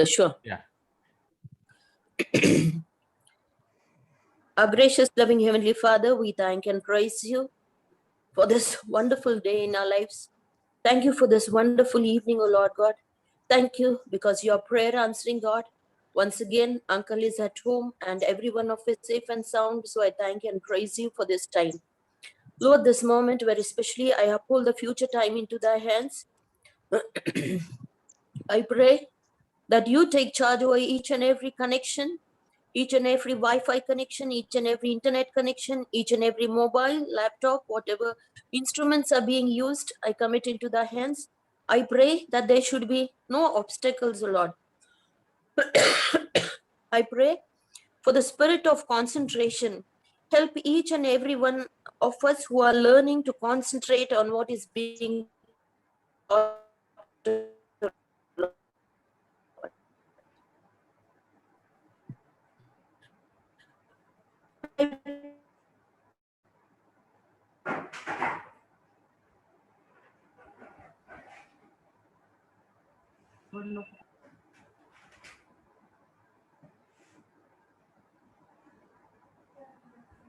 Sure. Yeah. Our gracious, loving Heavenly Father, we thank and praise you for this wonderful day in our lives. Thank you for this wonderful evening, O Lord God. Thank you because you are prayer answering God. Once again, Uncle is at home and every one of us safe and sound. So I thank and praise you for this time. Lord, this moment, very especially, I uphold the future time into thy hands. I pray that you take charge over each and every connection, each and every Wi-Fi connection, each and every internet connection, each and every mobile, laptop, whatever instruments are being used, I commit into thy hands. I pray that there should be no obstacles, O Lord. I pray for the spirit of concentration. Help each and every one of us who are learning to concentrate on what is being taught.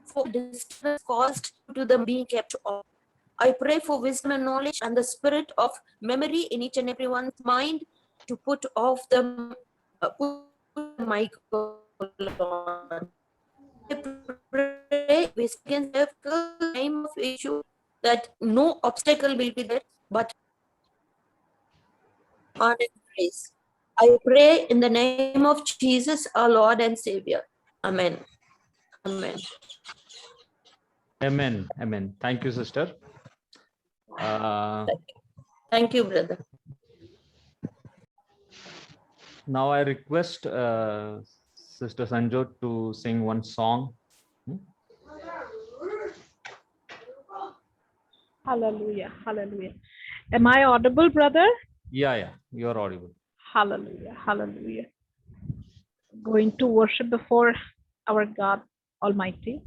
For distress caused to them being kept off. I pray for wisdom and knowledge and the spirit of memory in each and everyone's mind to put off the mic. I pray against the time of issue that no obstacle will be there, but honor and praise. I pray in the name of Jesus, our Lord and Savior. Amen. Amen. Amen. Amen. Thank you, sister. Thank you, brother. Now I request Sister Sanjot to sing one song. Hallelujah. Hallelujah. Am I audible, brother? Yeah, you're audible. Hallelujah. Hallelujah. Going to worship before our God Almighty.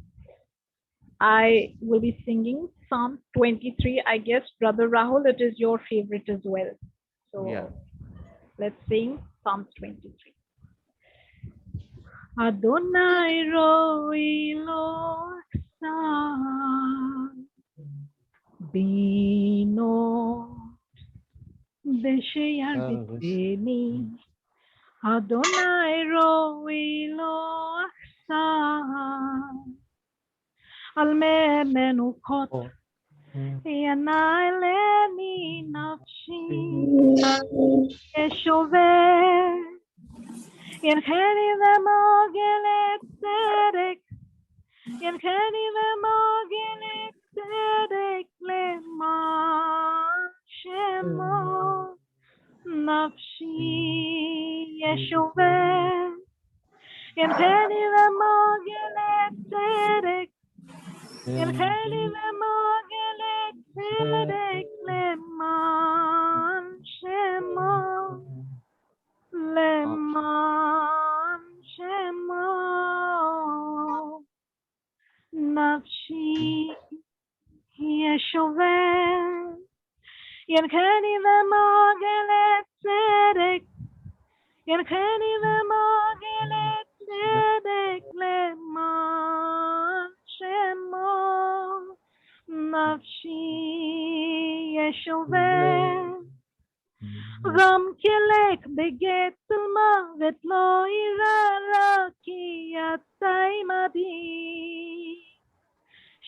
I will be singing Psalm 23. I guess, Brother Rahul, it is your favorite as well. So Yeah. let's sing Psalm 23. Adonai roi lo aksan bino deshayar biteni Adonai roi lo aksan alme menukot yanai leni nafshi eshover Yankhani v'mogelet tzedek, Yankhani v'mogelet tzedek leman shemo nafshi yeshover. Yankhani v'mogelet tzedek, Yankhani v'mogelet tzedek leman shemo leman shemo nafshi yeshover yankhani v'mogelet tzedek yankhani v'mogelet tzedek leman shemo nafshi yeshover Ram kelek beget movet lo ira ki atay madi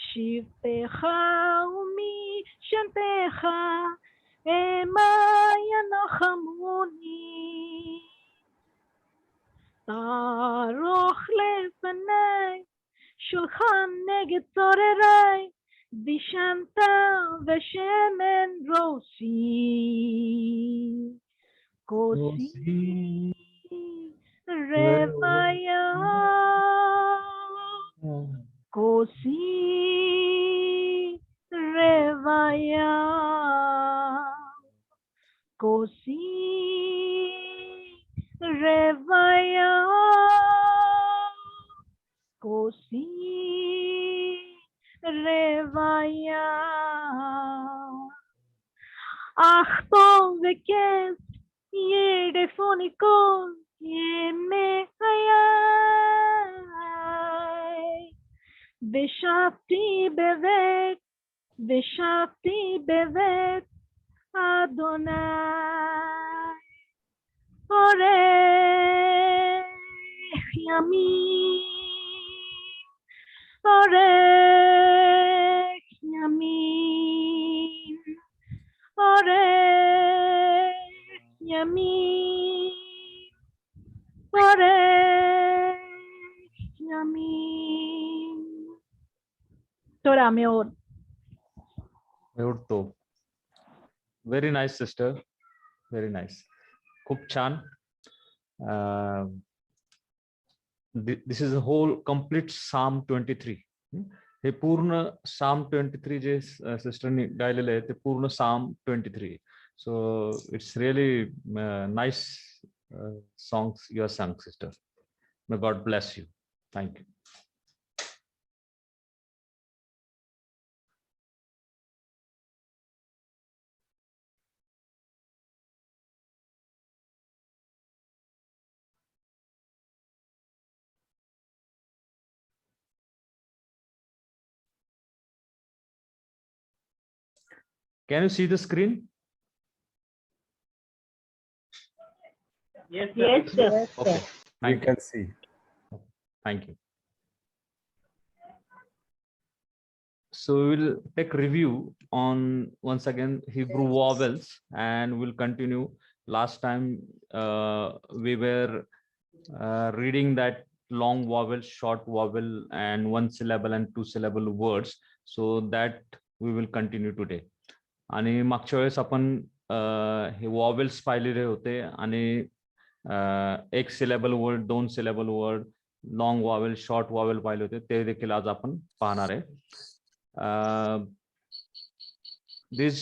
shivtecha umi shantecha ema yanochamuni taroch lefanai shulchan neged torerai Dishanta v'shemen rosi kosi revaya kosi revaya kosi revaya kosi revaya achton vekes yedefonikos Vishakti bevet, Vishakti bevet, Adonai. Ore Yamin, Ore Yamin, Ore Yamin, Ore Yamin. Torah meod. Beautiful. Very nice, sister. Very nice. खूप छान. This is a whole complete Psalm 23. हे पूर्ण Psalm 23 जे सिस्टरनी गायलेलं आहे ते पूर्ण Psalm 23. So it's really nice songs you have sung, sister. May God bless you. Thank you. Can you see the screen? Yes, sir. Okay. We Thank you. can see. Thank you. So we'll take review on once again Hebrew vowels, and we'll continue. Last time we were reading that long vowel, short vowel, and one syllable and two syllable words. So that we will continue today. आणि मागच्या वेळेस आपण हे vowels पाहिलेले होते आणि एक syllable word, दोन syllable word, long vowel, short vowel पाहिले होते, ते देखील आज आपण पाहणार आहे. This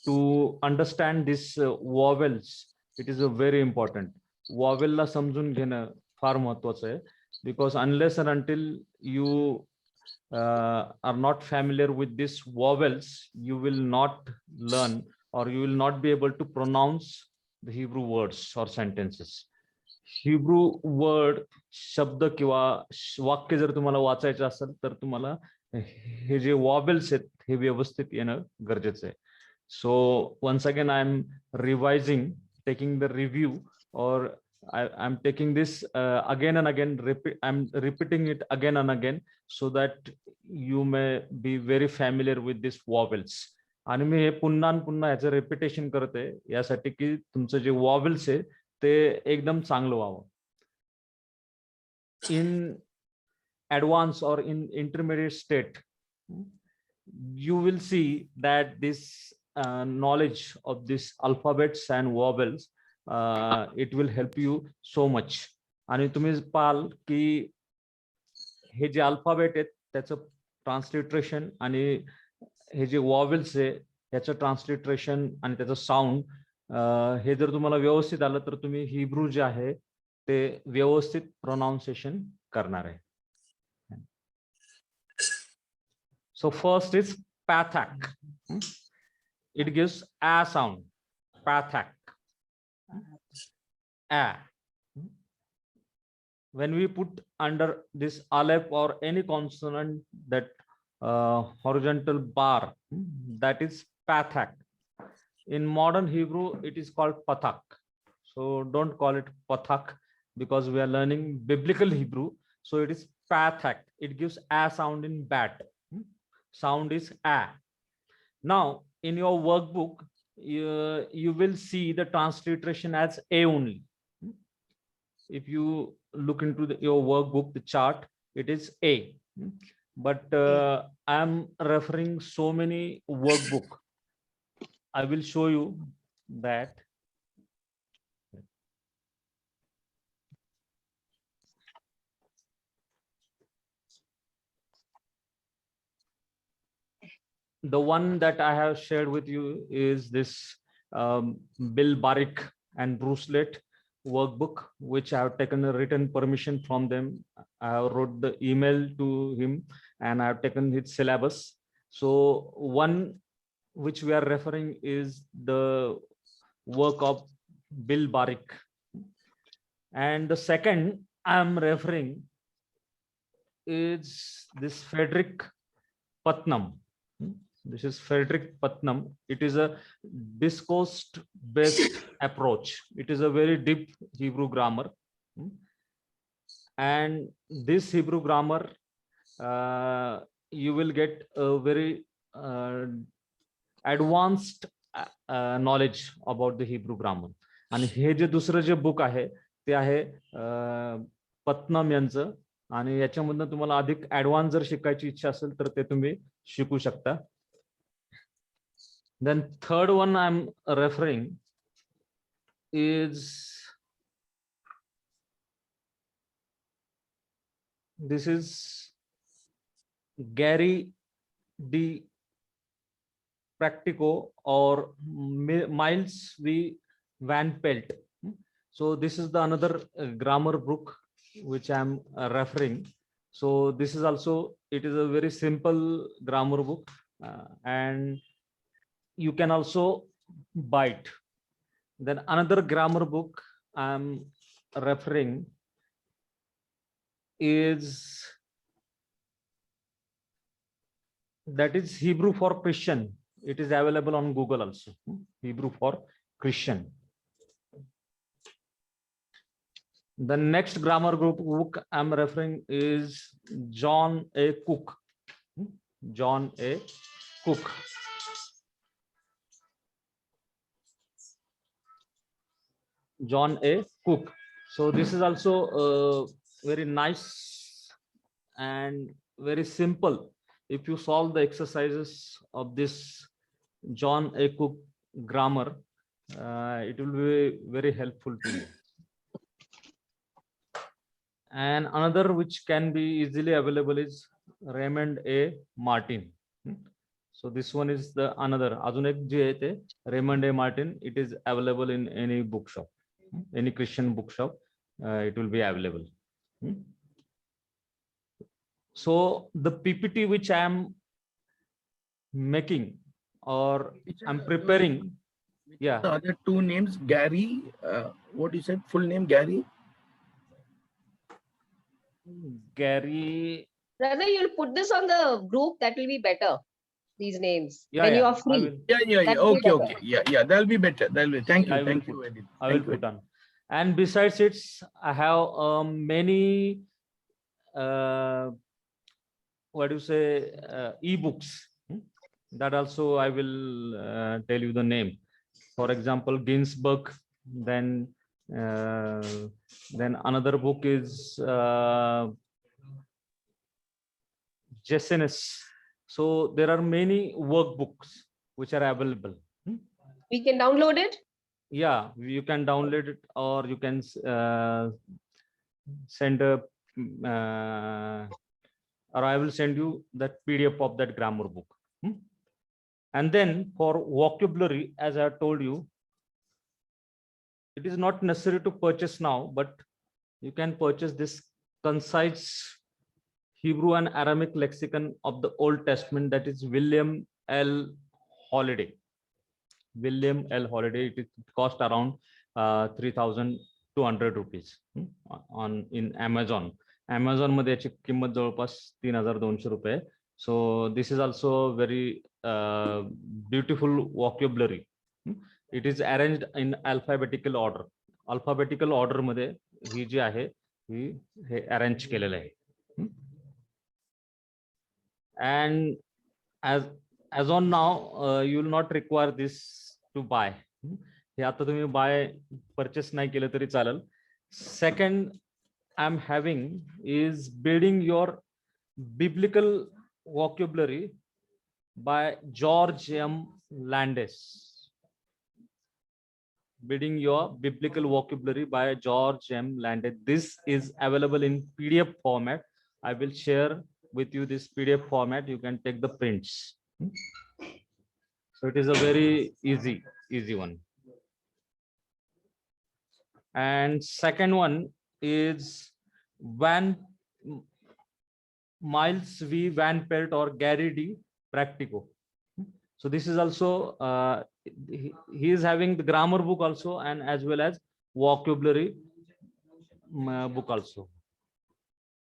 to understand this vowels, it is a very important. Vowel ला समजून घेणं फार महत्वाचं आहे, because unless and until you are not familiar with these vowels, you will not learn or you will not be able to pronounce the Hebrew words or sentences. Hebrew word, शब्द किंवा वाक्य जर तुम्हाला वाचायचे असेल तर तुम्हाला हे जे vowels आहेत हे व्यवस्थित येणं गरजेचं आहे. So once again I am revising, taking the review, or I'm taking this again and again, I'm repeating it again and again so that you may be very familiar with these vowels. आणि मी हे पुन्हा पुन्हा याचं repetition करते यासाठी की तुमचं जे vowels आहे ते एकदम चांगलं व्हावं. In advanced or in intermediate state, you will see that this knowledge of these alphabets and vowels, it will help you so much. आणि तुम्ही पाहाल की हे जे अल्फाबेट आहेत त्याचं ट्रान्सलिटरेशन आणि हे जे वॉवेल्स आहे याचं ट्रान्सलिटरेशन आणि त्याचं साऊंड हे जर तुम्हाला व्यवस्थित आलं तर तुम्ही हिब्रू जे आहे ते व्यवस्थित प्रोनाउन्सिएशन करणार आहे. So first is pathak. It gives a sound. Pathak. A. When we put under this aleph or any consonant, that horizontal bar, that is pathak. In modern Hebrew, it is called pathak. So don't call it pathak because we are learning biblical Hebrew. So it is pathak. It gives a sound in bat. Sound is a. Now in your workbook, you will see the transliteration as a only. If you look into your workbook, the chart, it is a. But I am referring so many workbook. I will show you that. The one that I have shared with you is this Bill Barik and Bruce Lett workbook, which I have taken a written permission from them. I have wrote the email to him and I have taken his syllabus. So one which we are referring is the work of Bill Barik. And the second I am referring is this Frederick Putnam. This is Frederick Putnam. It is a discourse-based approach. It is a very deep Hebrew grammar. And this Hebrew grammar, you will get a very advanced knowledge about the Hebrew grammar. आणि हे जे दुसरं जे book आहे ते आहे पत्नम यांचं, आणि याच्यामधनं तुम्हाला अधिक advance जर शिकायची इच्छा असेल तर ते तुम्ही शिकू शकता. Then third one I'm referring is this is Gary D. Practico or Miles V. Van Pelt. So this is the another grammar book which I'm referring. So this is also, it is a very simple grammar book, and you can also buy it. Then another grammar book I'm referring is, that is Hebrew for Christian. It is available on Google also. Hebrew for Christian. The next grammar book I'm referring is John A. Cook. John A. Cook. John A. Cook. So this is also very nice and very simple. If you solve the exercises of this John A. Cook grammar, it will be very helpful to you. And another which can be easily available is Raymond A. Martin. So this one is the another. अजून एक जे आहे ते Raymond A. Martin. It is available in any bookshop, any Christian bookshop. It will be available. So the PPT which I am making or I'm preparing, yeah. The other two names, Gary, what you said, full name Gary? Gary. Brother, you'll put this on the group. That will be better. These names Yeah, when you yeah, are I free. will. Yeah. That will be Okay. Yeah. That'll be better. That'll be. Thank you. I will Thank put- you, Edith. I will Thank you. put on. And besides it, I have many what do you say, e-books. That also I will tell you the name. For example, Ginsburg. Then another book is Jessenes. So there are many workbooks which are available. We can download it. Yeah, you can download it, or you can send a or I will send you that PDF of that grammar book. And then for vocabulary, as I told you, it is not necessary to purchase now, but you can purchase this concise Hebrew and Aramaic lexicon of the Old Testament, that is William L. Holiday. William L. Holiday. It cost around 3,200 rupees in Amazon. Amazon मध्ये याची किंमत जवळपास 3,200 रुपये. So this is also very beautiful vocabulary. It is arranged in alphabetical order. Alphabetical order मध्ये ही जी आहे ही हे arrange केलेलं आहे. And as on now, you will not require this to buy. हे आता तुम्ही buy purchase नाही केलं तरी चालेल. Second, I'm having is building your biblical vocabulary by George M. Landis. Building your biblical vocabulary by George M. Landis. This is available in PDF format. I will share with you this PDF format. You can take the prints. So it is a very easy one. And second one is Miles V. Van Pelt or Gary D. Practico. So this is also he is having the grammar book also, and as well as vocabulary book also.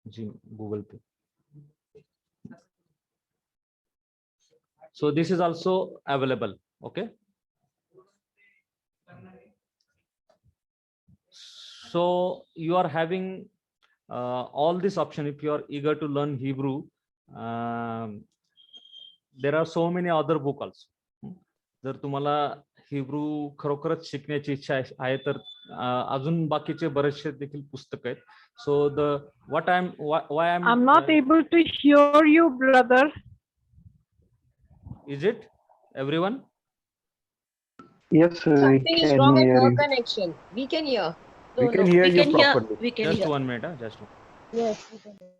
Google Pay. So this is also available. Okay. So you are having all this option if you are eager to learn Hebrew. There are so many other books also. जर तुम्हाला Hebrew खरोखरच शिकण्याची इच्छा आहे तर अजून बाकीचे बरेचसे देखील पुस्तक आहेत. So the what I am why I I'm not able to hear you, brother. Is it everyone? Yes, we Something is can wrong at hear her you. connection. We can hear. We can hear we you can hear. properly. We can Just hear. 1 minute. Just one. Yes, we can hear.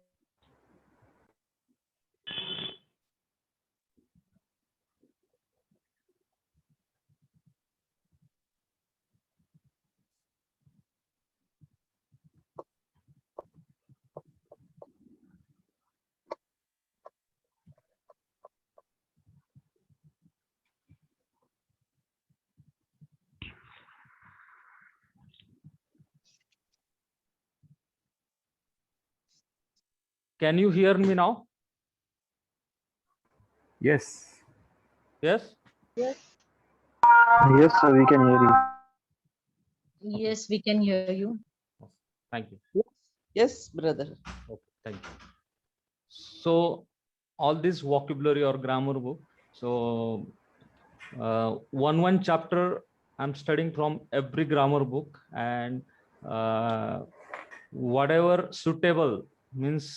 Can you hear me now? Yes. Yes. Yes, sir, we can hear you. Yes, we can hear you. Thank you. Yes, brother. Okay, thank you. So all this vocabulary or grammar book. So one chapter I'm studying from every grammar book, and whatever suitable means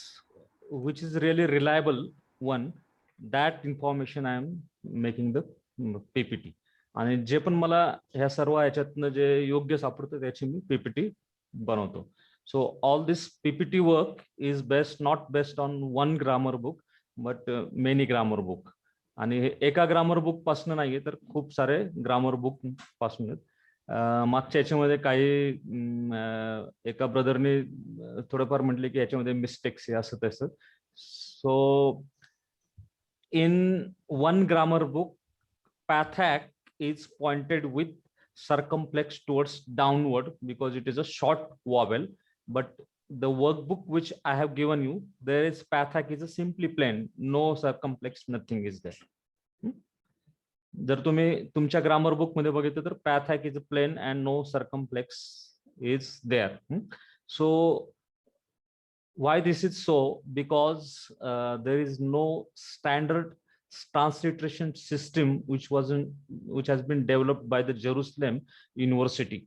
which is really reliable one, that information I am making the PPT. आणि जे पण मला ह्या सर्व ह्याच्यातनं जे योग्य सापडतं त्याची मी PPT बनवतो. So all this PPT work is not based on one grammar book, but many grammar book. आणि हे एका ग्रामर बुक पासून नाहीये तर खूप सारे ग्रामर बुक पासून आहेत. मागच्या याच्यामध्ये काही एका ब्रदरने थोडंफार म्हटले की याच्यामध्ये मिस्टेक्स आहे असं तसं. So in one grammar book pathak is pointed with circumflex towards downward because it is a short vowel, but the workbook which I have given you, there is pathak is a simply plain, no circumflex, nothing is there. जर तुम्ही तुमच्या grammar book मध्ये बघितलं तर pathak is a plain and no circumflex is there. So why this is so? Because there is no standard transliteration system which has been developed by the Jerusalem University.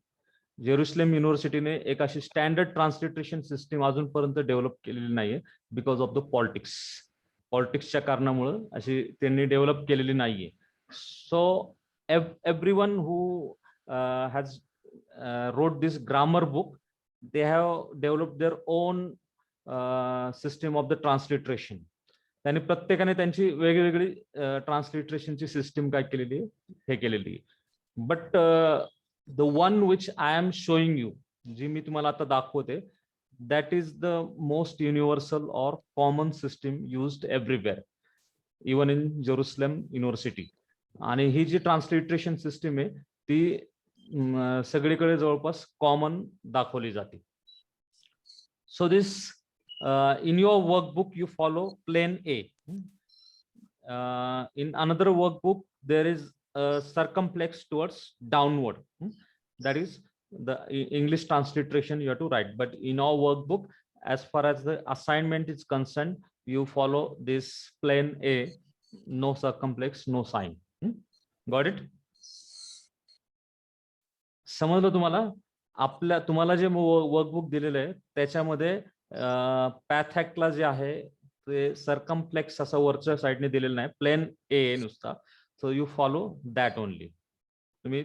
Jerusalem युनिव्हर्सिटीने एक अशी standard transliteration system अजूनपर्यंत develop केलेली नाहीये because of the पॉलिटिक्सच्या कारणामुळे अशी त्यांनी develop केलेली नाहीये. So everyone who has wrote this grammar book, they have developed their own system of the transliteration. त्यांनी प्रत्येकाने त्यांची वेगवेगळी ट्रान्सलिटरेशनची सिस्टीम काय केलेली हे केलेली. But the one which I am showing you, जी मी तुम्हाला आता दाखवते, that is the most universal और common system used everywhere, even in Jerusalem University. आणि ही जी ट्रान्सलिटरेशन सिस्टीम आहे ती सगळीकडे जवळपास कॉमन दाखवली जाते. So this in your workbook you follow plain A. In another workbook there is a circumflex towards downward, that is the English transliteration you have to write. But in our workbook, as far as the assignment is concerned, you follow this plain A, no circumflex, no sign. Got it? समजलं तुम्हाला? तुम्हाला जे workbook दिलेलं आहे त्याच्यामध्ये पॅथॅकला जे आहे ते circumflex असं वरच्या साईडने दिलेलं नाही, प्लेन ए नुसता. So you follow that only, तुम्ही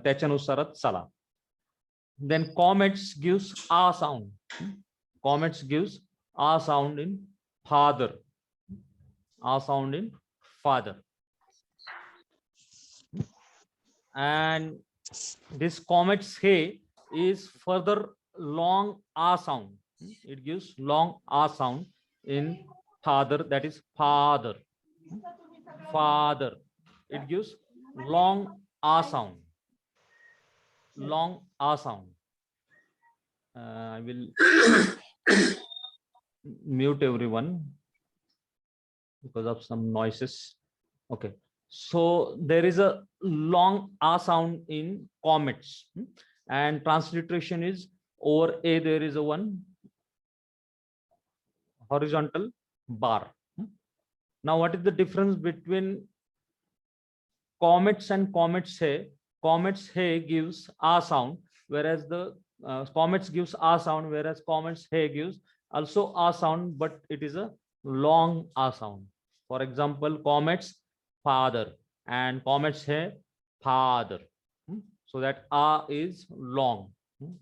त्याच्यानुसारच चला. Then comets gives a sound, comets gives a sound in father, a sound in father. And this comets hey is further long a sound. It gives long a sound in father, that is father. Father, it gives long a sound, long a sound. I will mute everyone because of some noises. Okay, so there is a long a sound in comets, and transliteration is over a there is a one horizontal bar. Now, what is the difference between comets and comets hay? Comets hay gives a sound, whereas the comets gives a sound, whereas comets hay gives also a sound, but it is a long a sound. For example, comets father and comets hay father. So that a is long.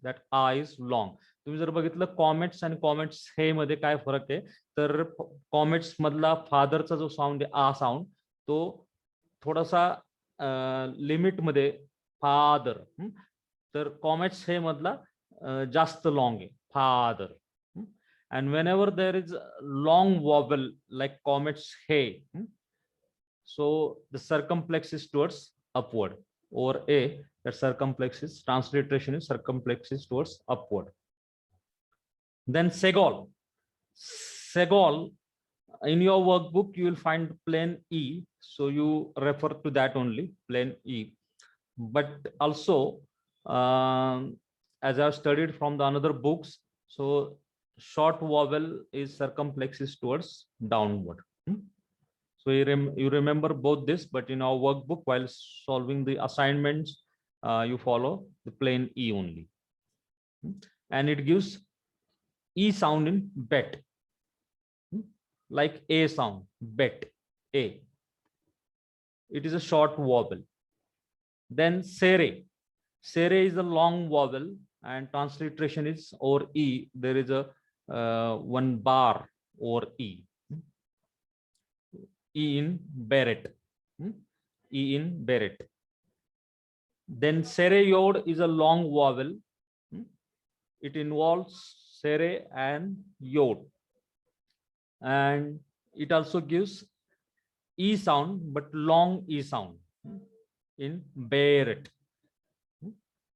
That a is long. तुम्ही जर बघितलं comets आणि comets हे मध्ये काय फरक आहे, तर comets मधला फादरचा जो साऊंड आहे आ साऊंड, तो थोडासा लिमिट मध्ये फादर, तर कॉमेट्स हे मधला जास्त लॉंग आहे father. And whenever there is long vowel like comets hey, so the circumflex is towards upward. Or a, that circumflex is transliteration is circumflex is towards upward. Then segol. Segol, in your workbook you will find plain e, so you refer to that only, plain e. But also as I have studied from the another books, so short vowel is circumflex is towards downward. So you remember both this, but in our workbook while solving the assignments you follow the plain e only. And it gives e sound in bet, like a sound, bet, a. It is a short vowel. Then sere. Sere is a long vowel and transliteration is or e. There is a one bar or e. E in beret. E in beret. Then sere yod is a long vowel. It involves sere and yod. And it also gives e sound, but long e sound in beret.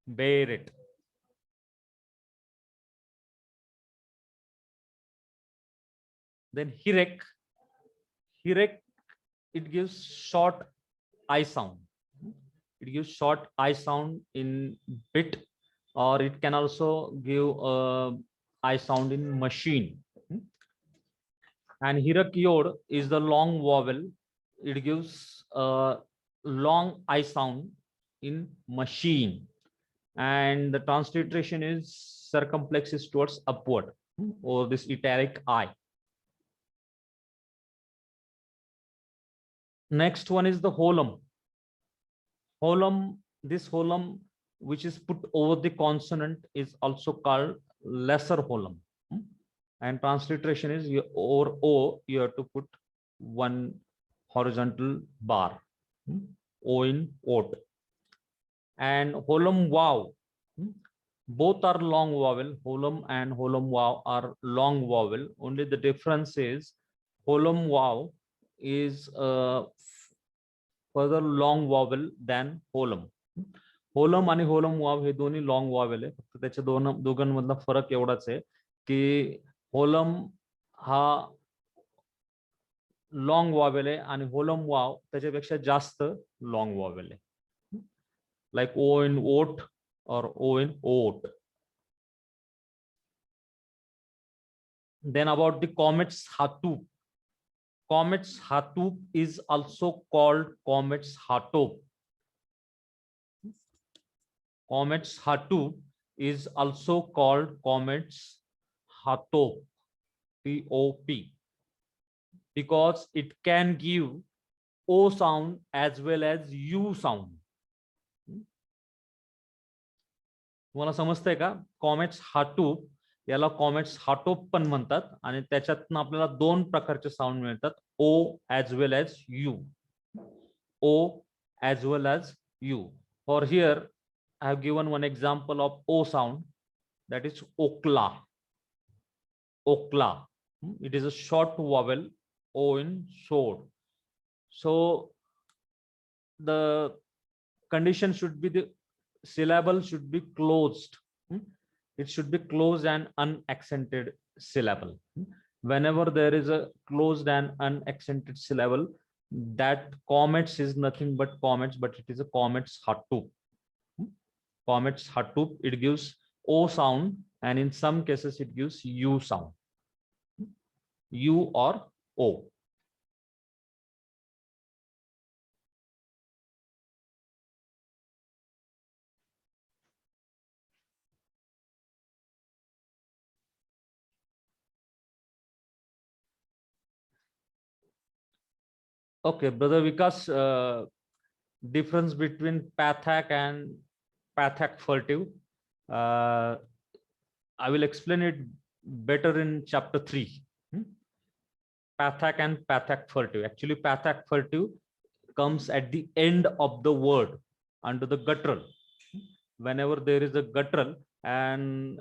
Beret. Then hirek. Hirek, it gives short I sound. It gives short I sound in bit, or it can also give I sound in machine. And hirek yod is the long vowel. It gives a long I sound in machine. And the transliteration is circumflex is towards upward, or this italic I. Next one is the holum. Holum, this holum which is put over the consonant is also called lesser holum. And transliteration is over O, you have to put one horizontal bar, O in oat. And holum wow, both are long vowel. Holum and holum wow are long vowel. Only the difference is holum wow is further long vowel than holum. Holam आणि होलम वाव हे दोन्ही long vowel आहे. फक्त त्याच्या दोघांमधला फरक एवढाच आहे की होलम हा लॉंग वावेल आहे आणि होलम वाव त्याच्यापेक्षा जास्त लॉंग वावेल आहे, like O in oat or O in oat. Then about the comets Hatup. Comets Hatup is also called comets Hatop. Comets Hatup is also called comets Hatop, T-O-P, because it can give O sound as well as U sound. तुम्हाला समजतंय का? Comets हाटूप याला comets हाटोप पण म्हणतात आणि त्याच्यातून आपल्याला दोन प्रकारचे साऊंड मिळतात, O as well as U. O as well as U. For here I have given one example of O sound, that is okla. Okla. It is a short vowel, O in sword. So the condition should be the syllable should be closed. It should be closed and unaccented syllable. Whenever there is a closed and unaccented syllable, that comets is nothing but comets, but it is a comets hatup. Comets hatup, it gives O sound, and in some cases it gives U sound. U or O. Okay, brother Vikas, difference between pathak and pathak furtive. I will explain it better in chapter 3. Pathak and pathak furtive. Actually, pathak furtive comes at the end of the word under the guttural. Whenever there is a guttural, and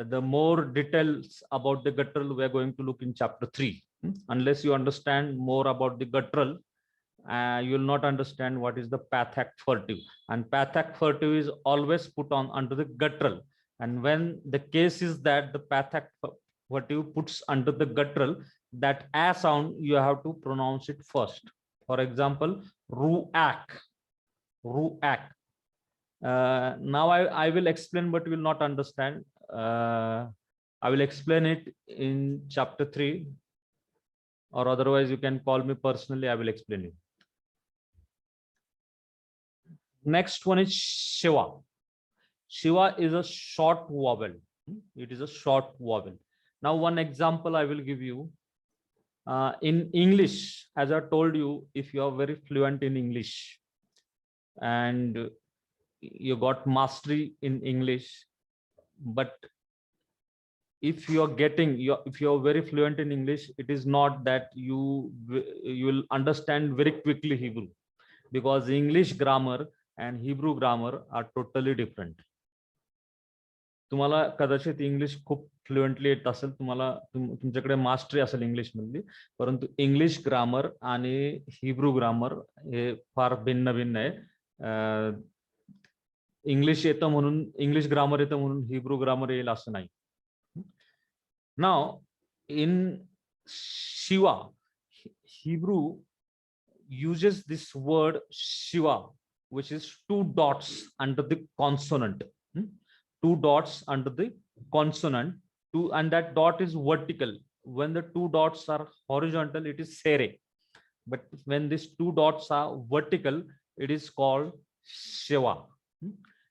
the more details about the guttural we are going to look in chapter 3. Unless you understand more about the guttural, you will not understand what is the pathak furtive. And pathak furtive is always put on under the guttural. And when the case is that the pathak furtive puts under the guttural, that a sound you have to pronounce it first. For example, ruak, ruak. Now I will explain, but you will not understand. I will explain it in chapter 3, or otherwise you can call me personally. I will explain it. Next one is Shiva. Shiva is a short vowel. It is a short vowel. Now, one example I will give you. In English, as I told you, if you are very fluent in English and you got mastery in English, but if you are if you are very fluent in English, it is not that you will understand very quickly Hebrew, because English grammar and Hebrew grammar are totally different. तुम्हाला कदाचित English खूप fluently येत असेल, तुम्हाला तुमच्याकडे mastery असेल English मधली, परंतु इंग्लिश ग्रामर आणि हिब्रू ग्रामर हे फार भिन्न भिन्न आहे. इंग्लिश येतं म्हणून, इंग्लिश ग्रामर येतं म्हणून हिब्रू ग्रामर येईल असं नाही. Now in Shiva, Hebrew uses this word Shiva, which is 2 dots under the consonant. 2 dots under the consonant, and that dot is vertical. When the 2 dots are horizontal, it is sere, but when these 2 dots are vertical, it is called Shiva.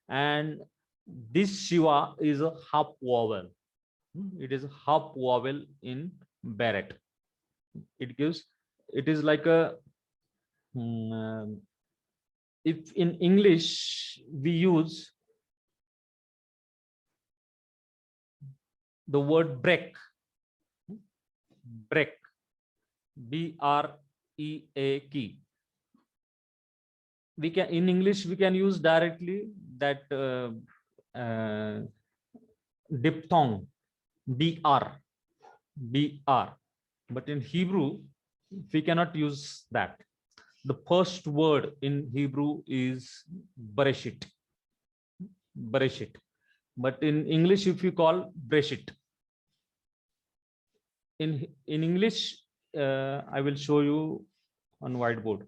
And this Shiva is a half vowel. It is a half vowel in Barrett. It is like a if in English we use the word break, break, B-R-E-A-K. We can, in English we can use directly that diphthong, B-R, B-R, but in Hebrew we cannot use that. The first word in Hebrew is Bereshit, Bereshit. But in English, if you call Breshit, in English, I will show you on whiteboard.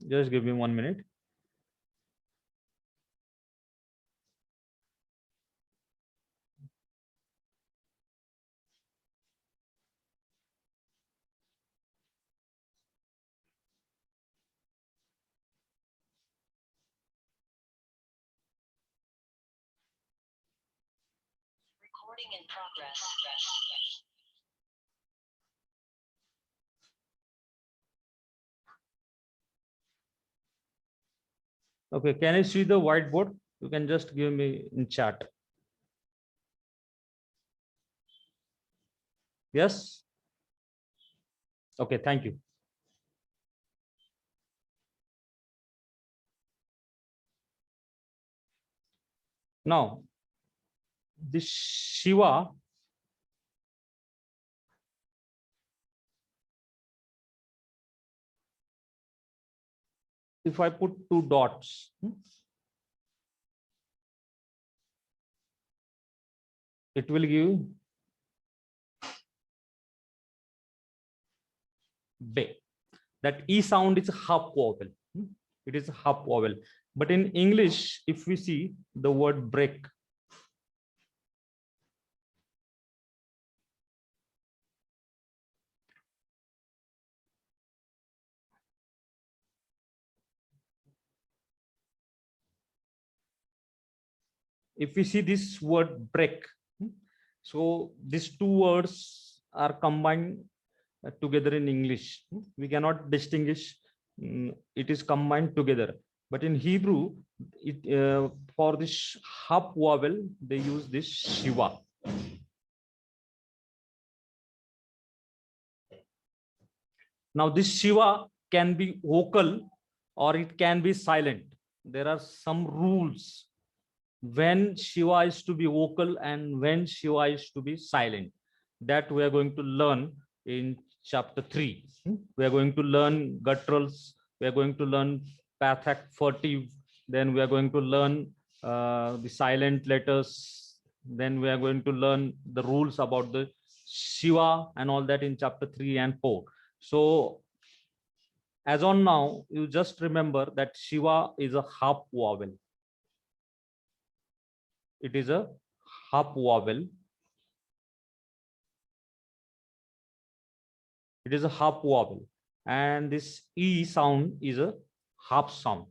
Just give me 1 minute. Recording in progress. Okay, can I see the whiteboard? You can just give me in chat. Yes? Okay, thank you. Now, this Shiva, if I put 2 dots, it will give be. That E sound is a half vowel. It is a half vowel. But in English, if we see the word break, if we see this word break, so these two words are combined together in English. We cannot distinguish. It is combined together. But in Hebrew, for this half vowel, they use this Shiva. Now this Shiva can be vocal or it can be silent. There are some rules when Shiva is to be vocal and when Shiva is to be silent. That we are going to learn in chapter 3. We are going to learn gutturals. We are going to learn pathak furtive. Then we are going to learn the silent letters. Then we are going to learn the rules about the Shiva and all that in chapter 3 and 4. So as on now, you just remember that Shiva is a half vowel. It is a half vowel. It is a half vowel. And this E sound is a half sound.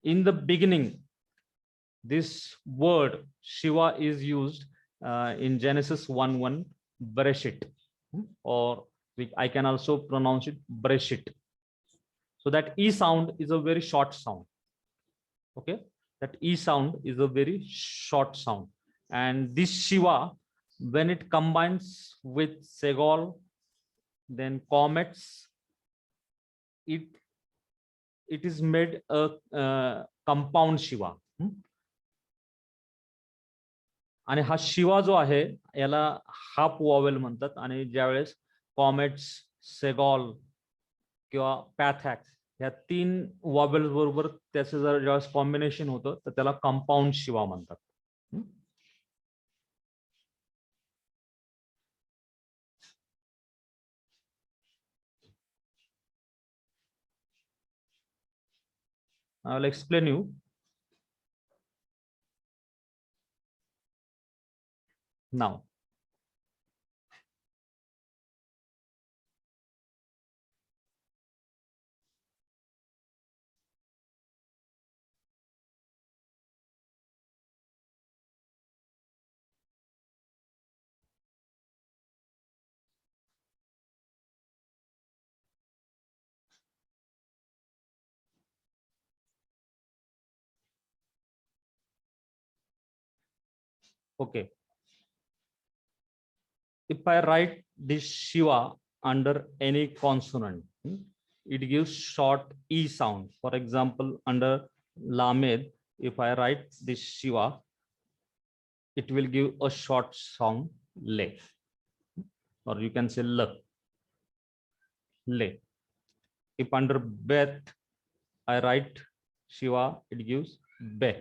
In the beginning, this word Shiva is used in Genesis 1:1, Bereshit, or I can also pronounce it Bereshit. So that E sound is a very short sound. Okay, that E sound is a very short sound. And this Shiva, when it combines with Segol, then comets, it is made a compound Shiva. आणि हा शिवा जो आहे याला half vowel म्हणतात. आणि ज्यावेळेस comets, सेगॉल किंवा पॅथॅक्स या 3 वॉवेल बरोबर त्याचं जर ज्यावेळेस कॉम्बिनेशन होतं तर त्याला कंपाऊंड शिवा म्हणतात. I will explain you. Now, okay. If I write this Shiva under any consonant, it gives short E sound. For example, under Lamed, if I write this Shiva, it will give a short sound Le, or you can say Le. Le. If under Bet, I write Shiva, it gives Be.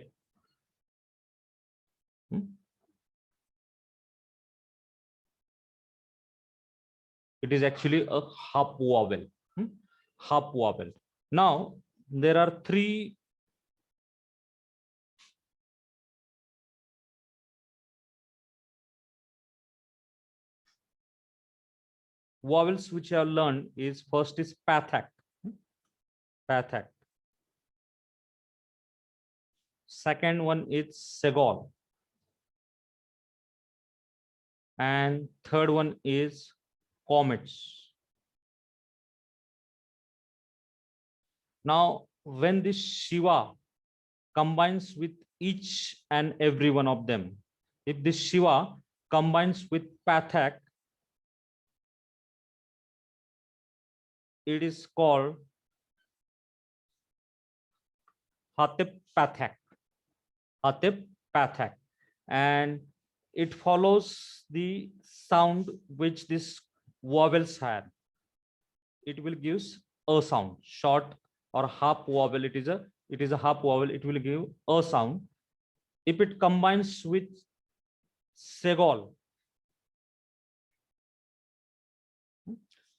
It is actually a half vowel. Half vowel. Now there are 3 vowels which I have learned. Is first is pathak. Pathak. Second one is segol. And third one is comets. Now, when this Shiva combines with each and every one of them, if this Shiva combines with Pathak, it is called Hatip Pathak. Hatip Pathak. And it follows the sound which this vowels had. It will give a sound, short or half vowel. It is a half vowel. It will give a sound. If it combines with segol.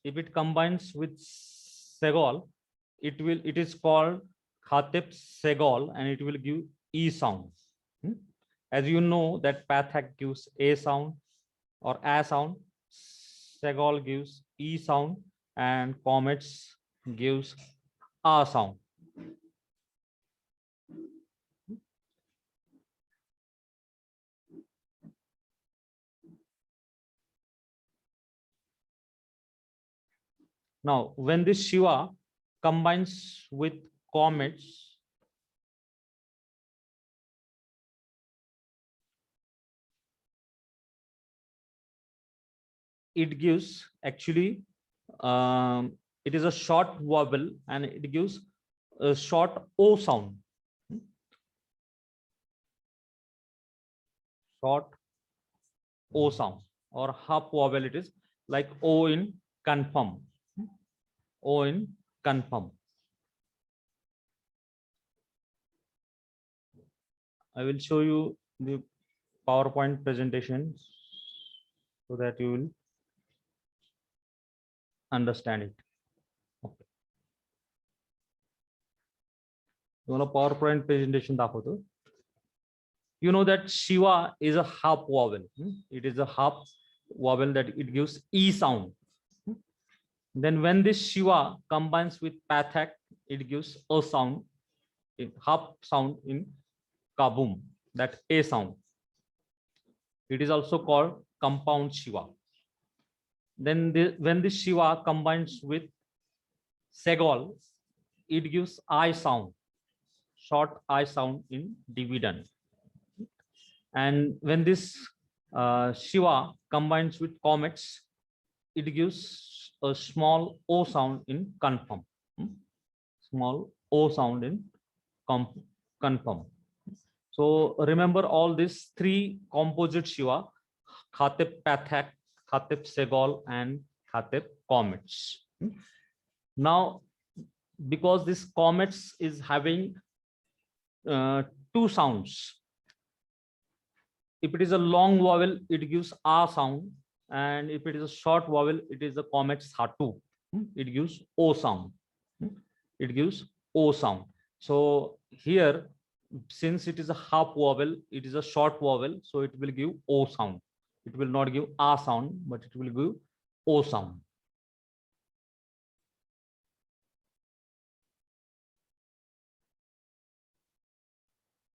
If it combines with segol, it is called khatep segol, and it will give e sound. As you know that pathak gives a sound or a sound, segol gives e sound, and comets gives a sound. Now, when this Shiva combines with comets, it gives actually, it is a short vowel and it gives a short O sound. Short O sound or half vowel, it is like O in confirm. O in confirm. I will show you the PowerPoint presentation so that you will understand it. Okay. तुम्हाला PowerPoint presentation दाखवतो. You know that Shiva is a half vowel. It is a half vowel that it gives E sound. Then when this Shiva combines with pathak, it gives a sound, half sound in kabum, that A sound. It is also called compound Shiva. Then when this Shiva combines with segol, it gives I sound, short I sound in dividend. And when this Shiva combines with comets, it gives a small O sound in confirm. Small O sound in confirm. So remember all these three composite Shiva: Khatep pathak, Khatep segol, and Khatep comets. Now, because this comets is having two sounds. If it is a long vowel, it gives A sound, and if it is a short vowel, it is a comets hatu. It gives O sound. It gives O sound. So here, since it is a half vowel, it is a short vowel, so it will give O sound. It will not give A sound, but it will give O sound.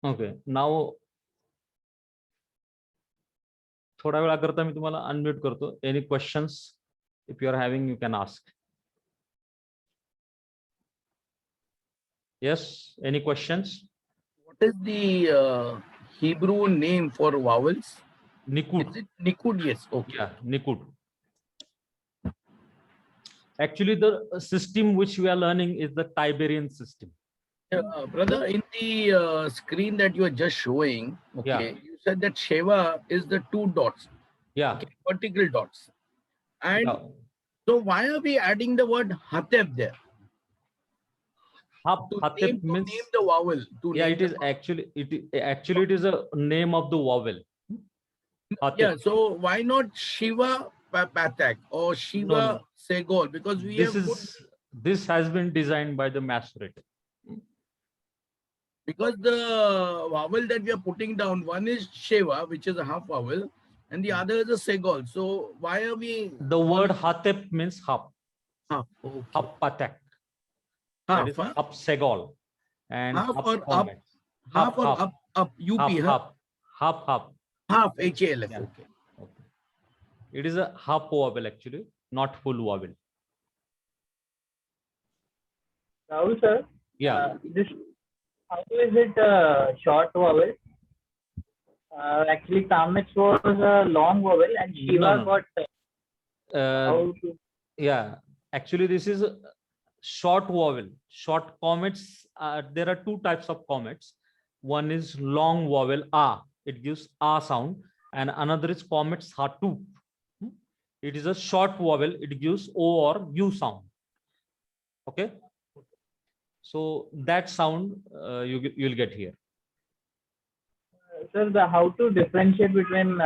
Okay, now थोडा वेळा करता मी तुम्हाला unmute करतो. Any questions? If you are having, you can ask. Yes, any questions? What is the Hebrew name for vowels? Nikud. Is it Nikud? Yes. Okay. Yeah, Nikud. Actually, the system which we are learning is the Tiberian system. Brother, in the screen that you are just showing, okay, Yeah. you said that Sheva is the two dots, Yeah. okay, vertical dots. And Yeah. so why are we adding the word Hatep there? Hatep means, name the vowel. yeah, it is actually it is a name of the vowel. Hatep. Yeah, so why not Shiva Pathak or Shiva No. Segol? Because we have put, This has been designed by the masoret. because the vowel that we are putting down, one is Shiva, which is a half vowel, and the other is a Segol. So why are we? The word Hatep means half. Half, okay. Half pathak. Half, That is huh? half segol. And Half or up? comet. Half or half, up, up, UP, half, huh? half. Half, HALF, Yeah. okay. Okay. It is a half vowel actually, not full vowel. Rahul sir, Yeah. this how is it short vowel? Actually, Kamets was a long vowel and Shiva No. got how to, Yeah, actually this is a short vowel. Short comets, there are two types of comets. One is long vowel A, it gives A sound, and another is comets hatu. It is a short vowel, it gives O or U sound. Okay, so that sound you'll get here. sir, the how to differentiate between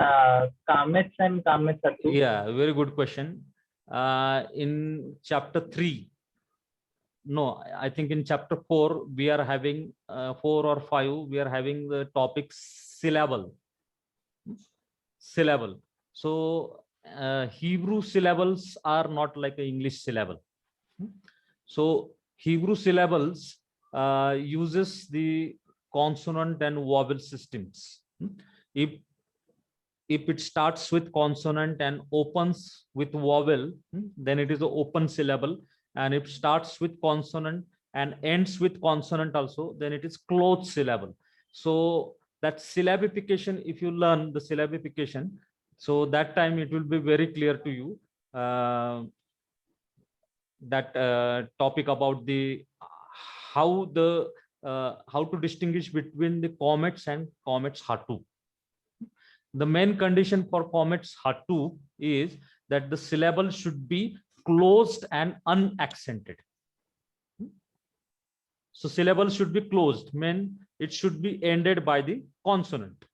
Kamets and Kametsatu? Yeah, very good question. In chapter 3, no, I think in chapter 4, we are having 4 or 5, we are having the topic syllable. Syllable. So Hebrew syllables are not like an English syllable. So Hebrew syllables uses the consonant and vowel systems. If it starts with consonant and opens with vowel, then it is an open syllable. And if starts with consonant and ends with consonant also, then it is closed syllable. So that syllabification, if you learn the syllabification, so that time it will be very clear to you. That topic about the how to distinguish between the comets and comets hatu. The main condition for comets hatu is that the syllable should be closed and unaccented. So syllable should be closed, mean it should be ended by the consonant.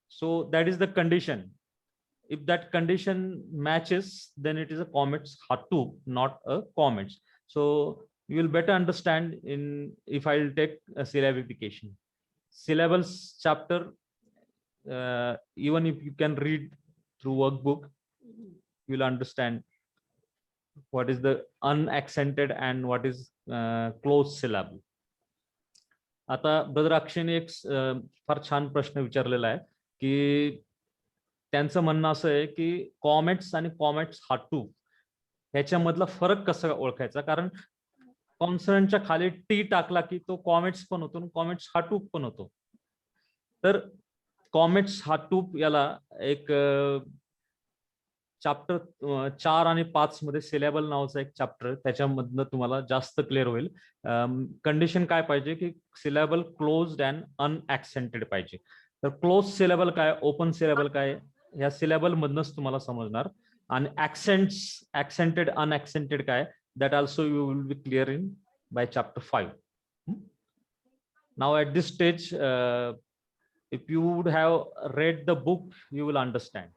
So that is the condition. If that condition matches, then it is a comets hatu, not a comets. So you will better understand in if I will take a syllabification. Syllables chapter, even if you can read through workbook, you will understand what is the unaccented and what is closed syllable. आता brother अक्षयने एक फार छान प्रश्न विचारलेला आहे की त्यांचं म्हणणं असं आहे की कॉमेट्स आणि कॉमेट्स हाटू ह्याच्यामधला फरक कसा ओळखायचा, कारण कॉन्सनंटच्या खाली टी टाकला की तो कॉमेट्स पण होतो, कॉमेट्स हाटूप पण होतो. तर कॉमेट्स हाटूप याला एक चॅप्टर 4 आणि 5 मध्ये सिलेबल नावाचा एक चॅप्टर, त्याच्यामधनं तुम्हाला जास्त क्लिअर होईल. कंडिशन काय पाहिजे की सिलेबल क्लोज्ड अँड अनऍक्सेंटेड पाहिजे. तर क्लोज सिलेबल काय, ओपन सिलेबल काय, ह्या सिलेबल मधनच तुम्हाला समजणार. आणि ऍक्सेंटेड अनऍक्सेंटेड काय, that also you will be clear in by chapter 5. Now at this stage, if you would have read the book, you will understand.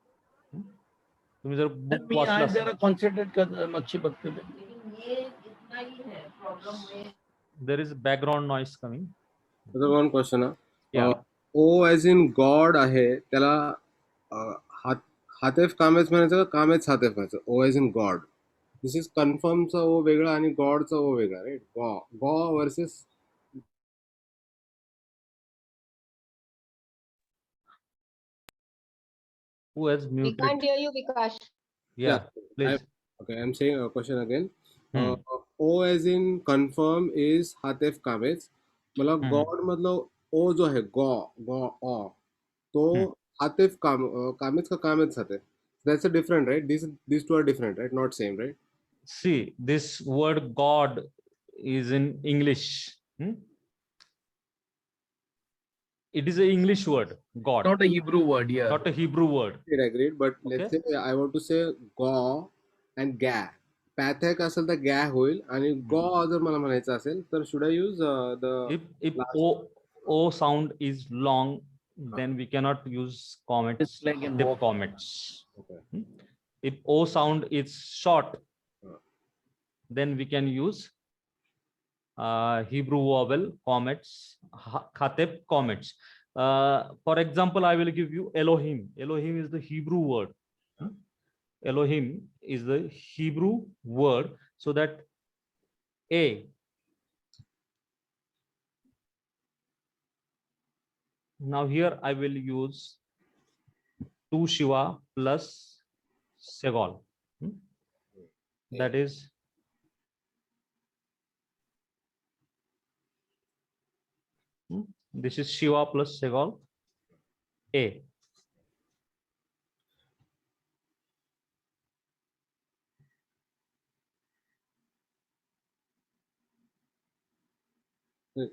तुम्ही जर बुक वाचला, जरा कॉन्सन्ट्रेट कर मच्छी बघते. there is background noise coming. Another one question. Yeah. O as in God आहे, त्याला हातेफ कामेच म्हणायचं का कामेच हातेफ म्हणायचं? O as in God. This is confirmचा O वेगळा आणि गॉडचा O वेगळा, राईट? गॉ versus Who has We muted? can't hear you, Vikash. Yeah, please. Okay, I'm saying a question again. O as in confirm is हातेफ कामेच. मला God मधलं O जो आहे गॉ तो हातेफ कामेच का कामेच हातेफ? That's a different, right? These two are different, right? Not same, right? See, this word God is in English. It is an English word, God. Not a Hebrew word, yeah. Not a Hebrew word. Agreed, but let's say I want to say गॉ and गॅ. पॅथेक असेल तर गॅ होईल, आणि गॉ जर मला म्हणायचं असेल तर should I use the If O sound is long, then we cannot use comets, It's like in dip walk. comets. Okay. If O sound is short, then we can use Hebrew vowel comets, khatep comets. For example, I will give you Elohim. Elohim is the Hebrew word. Elohim is the Hebrew word, so that A. Now here I will use 2 Shiva plus Segol. That is this is Shiva plus Segol A.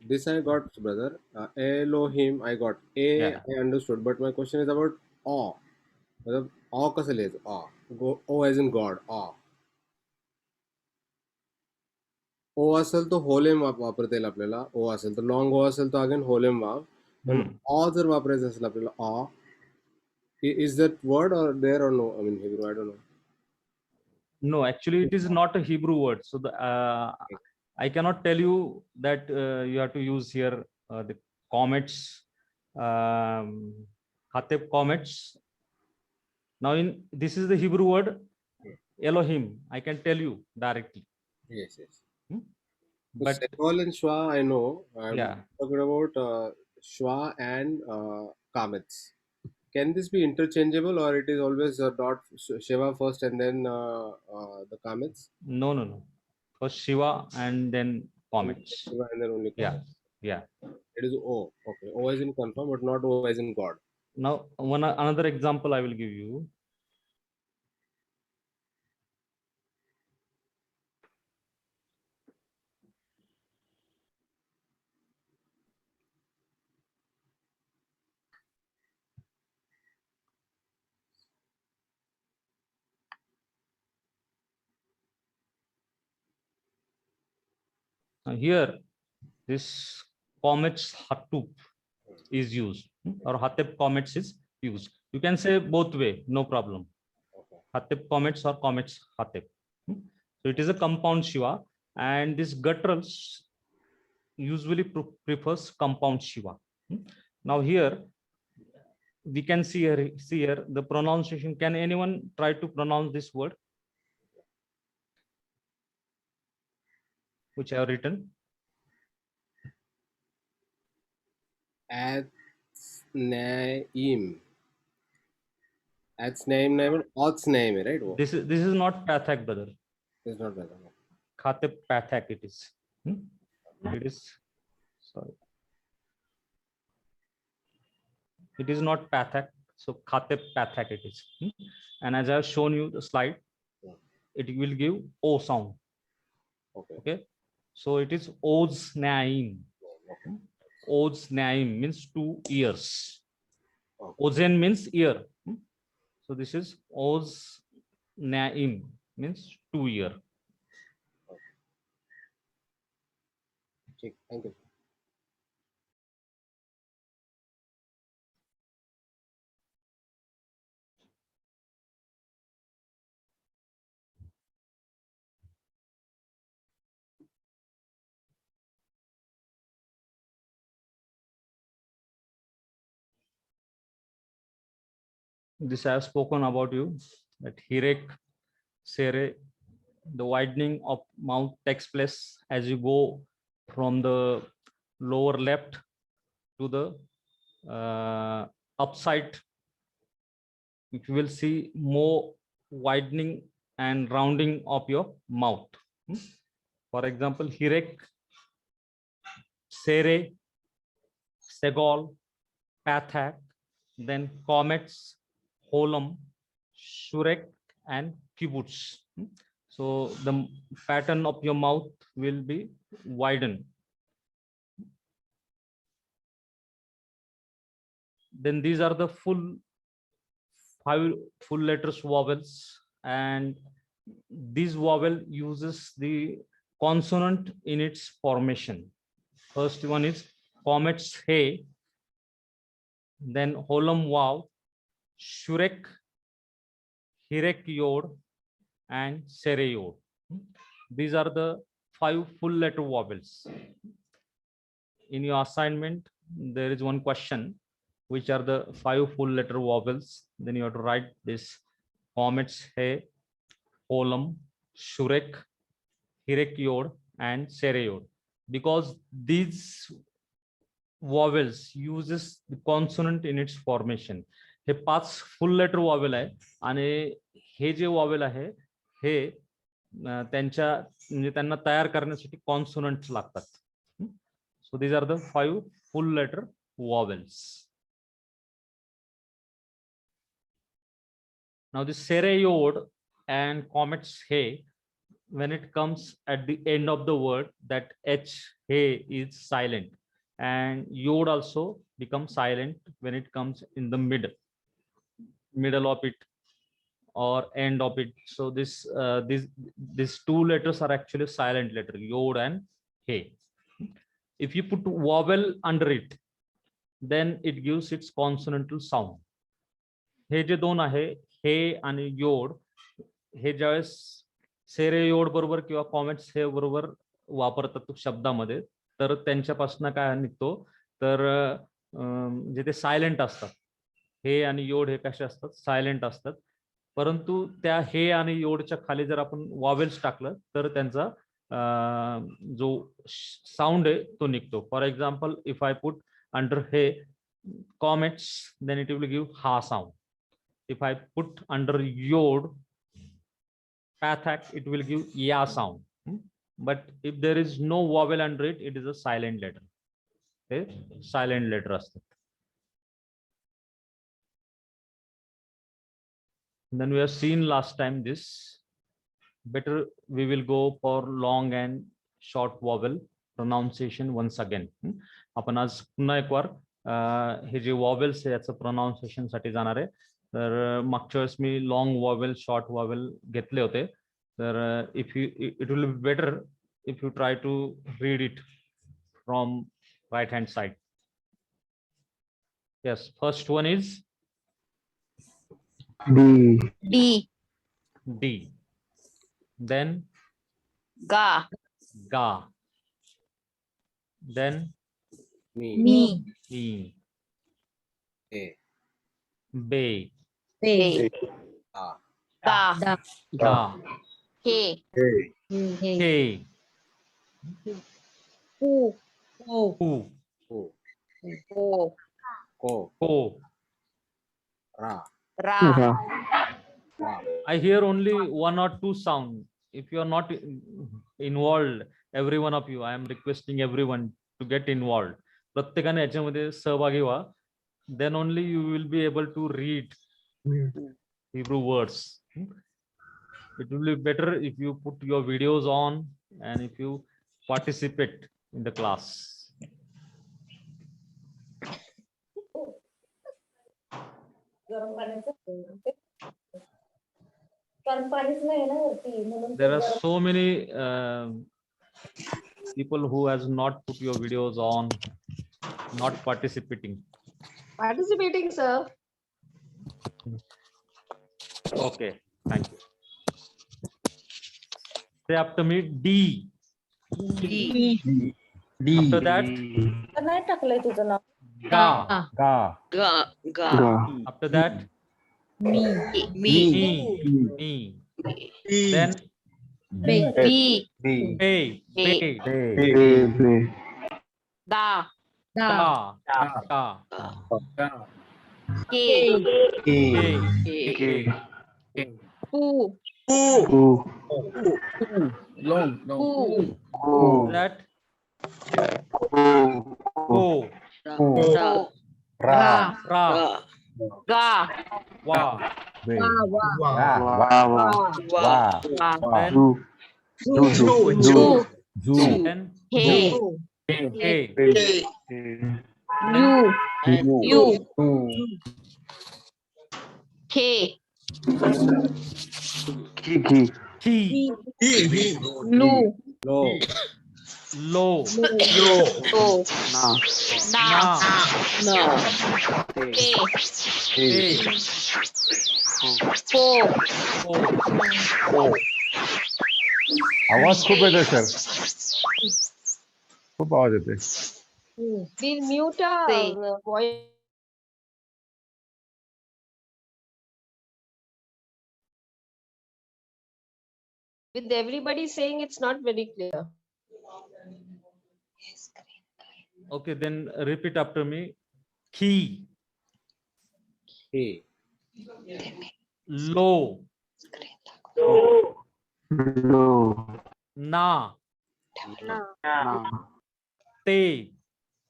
This I got, brother. Elohim I got. A Yeah. I understood, but my question is about awe. मतलब awe कसं लिहायचं? O as in God. Awe. O असेल तर होलेम वापरता येईल आपल्याला. O असेल तर लॉंग O असेल तर अगेन होलेम वाव. पण हम्म. ऑ जर वापरायचं असेल आपल्याला ऑ, is that word or there or no? I mean Hebrew, I don't know. No, actually, it is not a Hebrew word. So I cannot tell you that you have to use here the comets, Hatep comets. Now, this is the Hebrew word Elohim. I can tell you directly. Yes, yes. Hmm? So But Segol and Shwa, I know. I'm yeah, talking about Shwa and Kamets. Can this be interchangeable, or it is always dot Shiva first and then the Kamets? no. First Shiva and then comets. Shiva and then only Yeah, Kamets. yeah. It is O. Okay. O as in confirm, but not O as in God. Now, another example I will give you. Now here, this comets Hatup is used, or Hatep comets is used. You can say both way, no problem. Okay. Hatep comets or comets Hatep. So it is a compound Shiva, and this gutturals usually prefers compound Shiva. Now here we can see here the pronunciation. Can anyone try to pronounce this word which I have written? Atznaim. Atznaim, Otsnaim, right? Oh, This is not Pathak, brother. it's not better. Khatep Pathak it is. It is, sorry. It is not Pathak. So Khatep Pathak it is. And as I have shown you the slide, it will give O sound. Okay. Okay. So it is Oz Naim. Oz Naim means 2 ears. Okay. Ozen means ear. So this is Oz Naim means 2 ear. Okay. Thank you. This I have spoken about you, that Hirek, Sere, the widening of mouth takes place as you go from the lower left to the upside. You will see more widening and rounding of your mouth. For example, Hirek, Sere, Segol, Pathak, then Comets, Holum, Shurek, and Kibbutz. So the pattern of your mouth will be widened. Then these are the 5 full letters vowels, and this vowel uses the consonant in its formation. First one is Comets He, then Holum Wow, Shurek, Hirek Yod, and Sere Yod. These are the 5 full letter vowels. In your assignment, there is one question, which are the 5 full letter vowels. Then you have to write this Comets He, Holum, Shurek, Hirek Yod, and Sere Yod. Because these vowels uses the consonant in its formation. Hey 5 full letter vowel आहे, आणि हे जे vowel आहे हे त्यांना तयार करण्यासाठी कॉन्सोनंट्स लागतात. So these are the 5 full letter vowels. Now the Sere Yod and Comets He, when it comes at the end of the word, that H He is silent, and Yod also becomes silent when it comes in the middle of it or end of it. So these 2 letters are actually silent letter, Yod and He. If you put vowel under it, then it gives its consonantal sound. हे जे दोन आहे, हे आणि योड, हे ज्यावेळेस सेरे योड बरोबर किंवा comets हे बरोबर वापरतात शब्दामध्ये, तर त्यांच्यापासून काय निघतो, तर जे ते सायलेंट असतात, हे आणि योड हे कसे असतात, सायलेंट असतात. परंतु त्या हे आणि योडच्या खाली जर आपण वॉवेल्स टाकलं तर त्यांचा जो साऊंड आहे तो निघतो. For example, if I put under हे comets, then it will give ha sound. If I put under yod pathak, it will give ya sound. But if there is no vowel under it, it is a silent letter. Okay? Silent letter astat. Then we have seen last time this. Better we will go for long and short vowel pronunciation once again. आपण आज पुन्हा एक बार हे जे vowels आहे याचं pronunciation साठी जाणार आहे. तर मागच्या वेळेस मी लॉंग वॉवेल शॉर्ट वॉवेल घेतले होते. तर if you it will be better if you try to read it from right hand side. Yes, first one is D. D. Then Ga. ga. Then Me. e. A. Be. Be. Ah. Da. Da. Ke. Ke. Ku. Ku. Ko. Ko. Ko. Ko. Ra. Ra. Ra. I hear only one or two sound. If you are not involved, every one of you, I am requesting everyone to get involved. प्रत्येकाने याच्यामध्ये सहभागी व्हा. Then only you will be able to read Hebrew words. It will be better if you put your videos on and if you participate in the class. There are so many people who has not put your videos on, not participating. Participating, sir. Okay, thank you. Say after me, D. After that, नाही टाकलंय तुझं नाव. Ga. Ga. Ga. After that, Me. Me. Then Be. Be. Da. Da. Ke. Ke. Ku. Long. After that, Ko. Ra. Ra. Ga. Wa. Wa. Then Ju. Then He. He. You. Ke. Ki. Lu. Lo. Lo. Lo. Na. No. Ke. He. Po. आवाज खूप येतोय sir, खूप आवाज येतोय. We'll mute voice. With everybody saying it's not very clear. Okay, then repeat after me. Ki. He. Lo. Na. Te.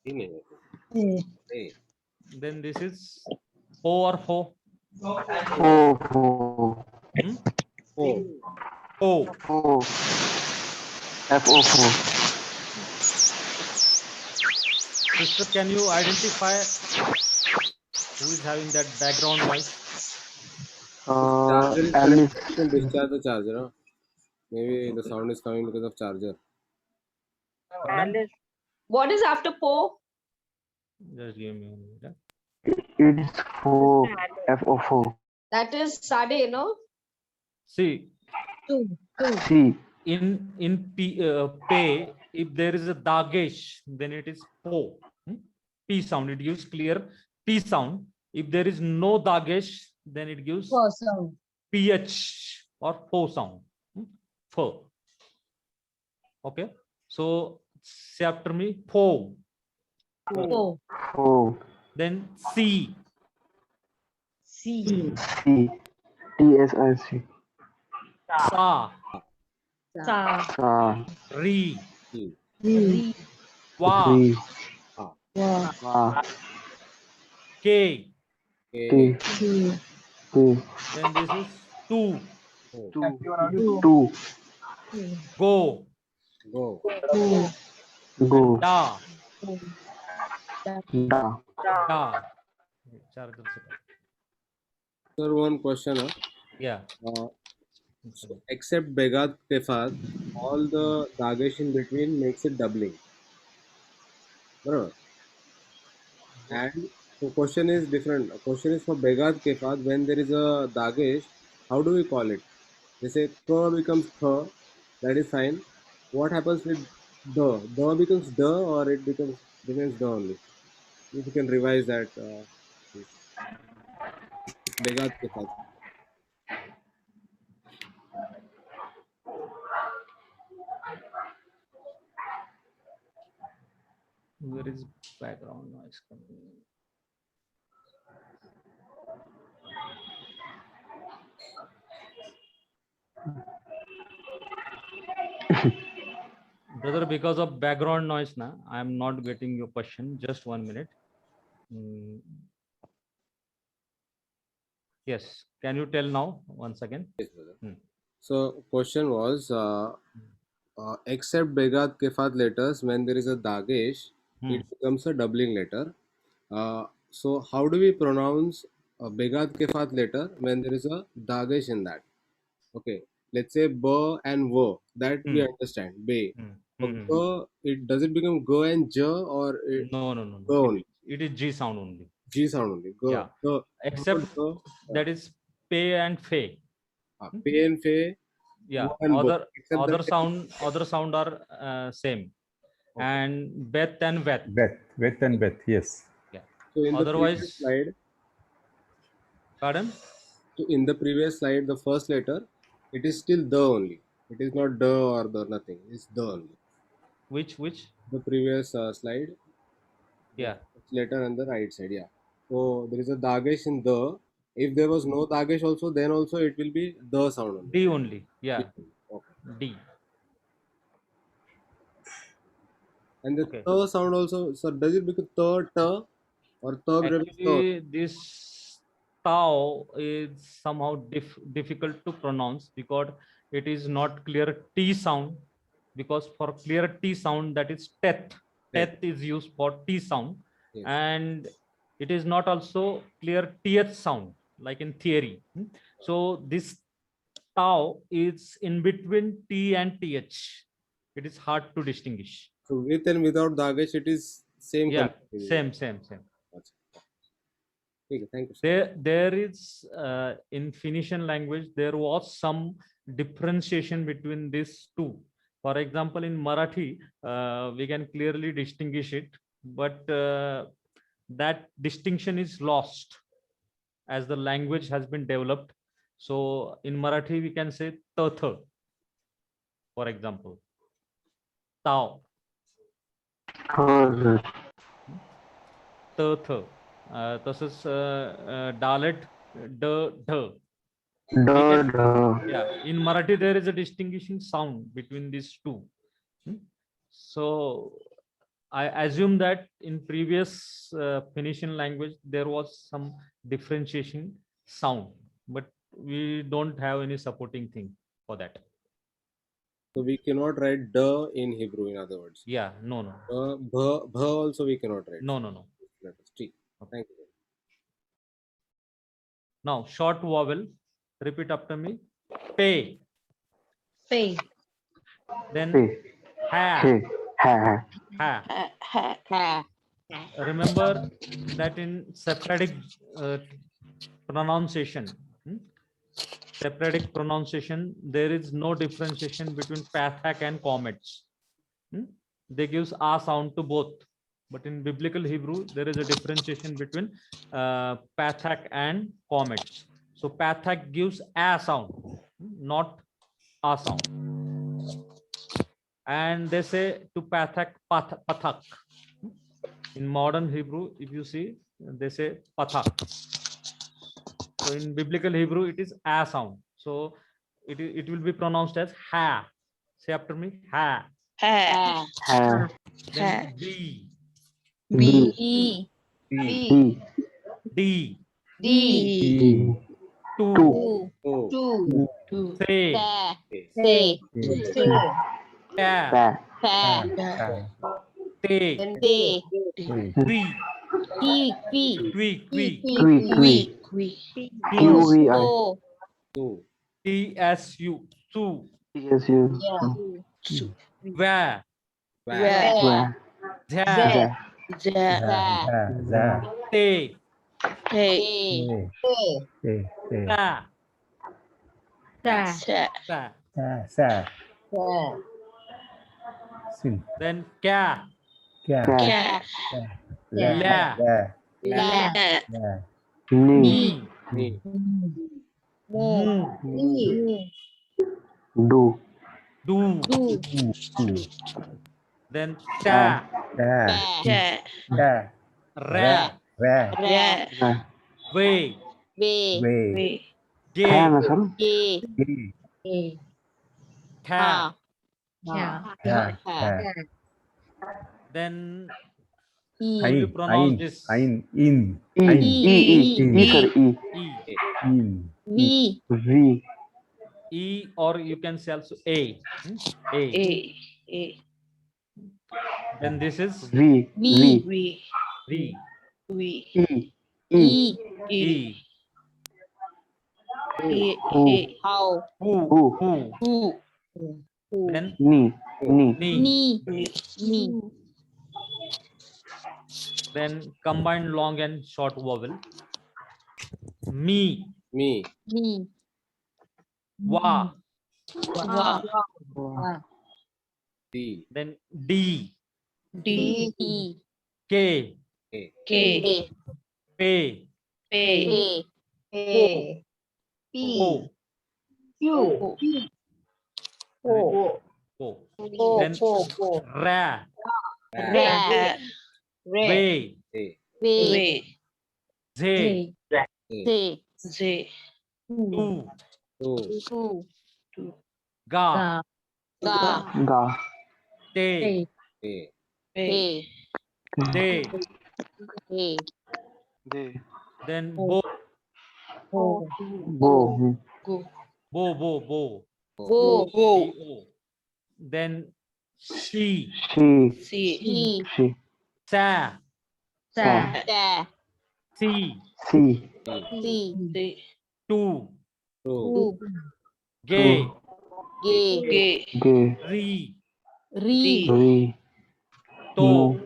Hey. Then this is ho or fo. Ho. Sister, can you identify who is having that background noise? Alice. Discharge the charger. Huh? Maybe the sound is coming because of charger. What is after po? Just give me a minute. It is four. FO4. That is Sade, no? See, Two. C. in pay, if there is a dagesh, then it is po. P sound. It gives clear P sound. If there is no dagesh, then it gives Four sound. PH or po sound. Fo. Okay. So say after me, po. Four. 4. Then C. C. C. TSIC. Sa. Sa. Sa. Ri. Re. Wa. Re. Wa. Wa. K. T. T. T. Then this is two. 2. 2. Go. Go. Go. Go. Da. Da. Da. Charger se कर. Sir, one question. Yeah. So except Begat Tefat, all the dagesh in between makes it doubling. Bro. And the question is different. The question is for Begat Tefat, when there is a dagesh, how do we call it? They say ka becomes kha, that is fine. What happens with the? The becomes the, or it becomes remains the only. If you can revise that, please. Begat Tefat. Where is background noise coming? Brother, because of background noise, na, I am not getting your question. Just 1 minute. Yes. Can you tell now once again? Yes, brother. So question was, except Begat Kefat letters, when there is a dagesh, it becomes a doubling letter. So how do we pronounce a Begat Kefat letter when there is a dagesh in that? Okay, let's say b and v, that we understand, be. But it does it become g and j, or it, No. g only? It is G sound only. G sound only. G. Yeah. G. Except that is pay and fe. P and fe. Yeah. And Other except that other sound are same. Okay. And Beth and Veth. Beth and Beth. Yes. Yeah. So in the previous Otherwise, slide, pardon? so in the previous slide, the first letter, it is still the only. It is not the or the nothing. It's the only. Which? The previous slide. Yeah. Letter on the right side. Yeah. So there is a dagesh in the. If there was no dagesh also, then also it will be the sound only. D only. Yeah. Okay. D. And the Okay. the sound also. So does it become the or the? Actually, this tau is somehow difficult to pronounce because it is not clear T sound. Because for clear T sound, that is teth. Teth is used for T sound, Yes. and it is not also clear TH sound like in theory. So this tau is in between T and TH. It is hard to distinguish. So with and without dagesh, it is same. Yeah, same. Okay, thank you. There is in Phoenician language there was some differentiation between these two. For example, in Marathi we can clearly distinguish it, but that distinction is lost as the language has been developed. So in Marathi we can say tatha, for example, tau, tatha. तसंच डालेट ढ. Yeah, in Marathi there is a distinguishing sound between these two. So I assume that in previous Phoenician language there was some differentiation sound, but we don't have any supporting thing for that. So we cannot write the in Hebrew, in other words. Yeah, no. Bha also we cannot write. No. Okay. Thank you. Now short vowel. Repeat after me. Pay. Pay. Then ha. remember that in Sephardic pronunciation, Sephardic pronunciation, there is no differentiation between Pathak and comets. They gives a sound to both, but in biblical Hebrew there is a differentiation between Pathak and comets. So Pathak gives a sound, not a sound. And they say to Pathak, Pathak. In modern Hebrew, if you see, they say Pathak. So in biblical Hebrew, it is a sound. So it will be pronounced as ha. Say after me, ha. Ha. Ha. Then B, B. E. B. D, D. two, Two. say, Say. ka, Pa. te, Day. three, twi, Qui. QVI. O. tsu, su, Yes, you. va, Where? ja, Za. Za. te, Hey. ta, Sa. sa. Sin. Then ka, Kya. Ka. la, La. Ni. ni, Mo. mu, Do. du. Du. Then ta, Da. Cha. Da. ra, Ra. Ra. Ra. ve, Ve. Way. ge, Kha na sir. Ge. Gi. tha. Ha. Then E. how you pronounce this? Ain. In. E. E sir. E. E. In. V. V. E, or you can say also A. A. A. Then this is V. V. V. V. E. E. E. E. Who. How. Who. Who. Who. Then Ni. Ni. ni. Ni. Then combined long and short vowel. Me. Me. Me. Wa. Wa. D. Then D. D. K. K. P. P. O. Q. O. Then Ra. Ra. Ve. V. Z. Z. Tu. Two. Ga. Ga. Te. A. De. De. Then Bo. Bo. Bo. Go. B-O. Then She. C. She. Sa. Sa. Si. C. C. Tu. Two. Ge. G. Ge. Ri. Re. To.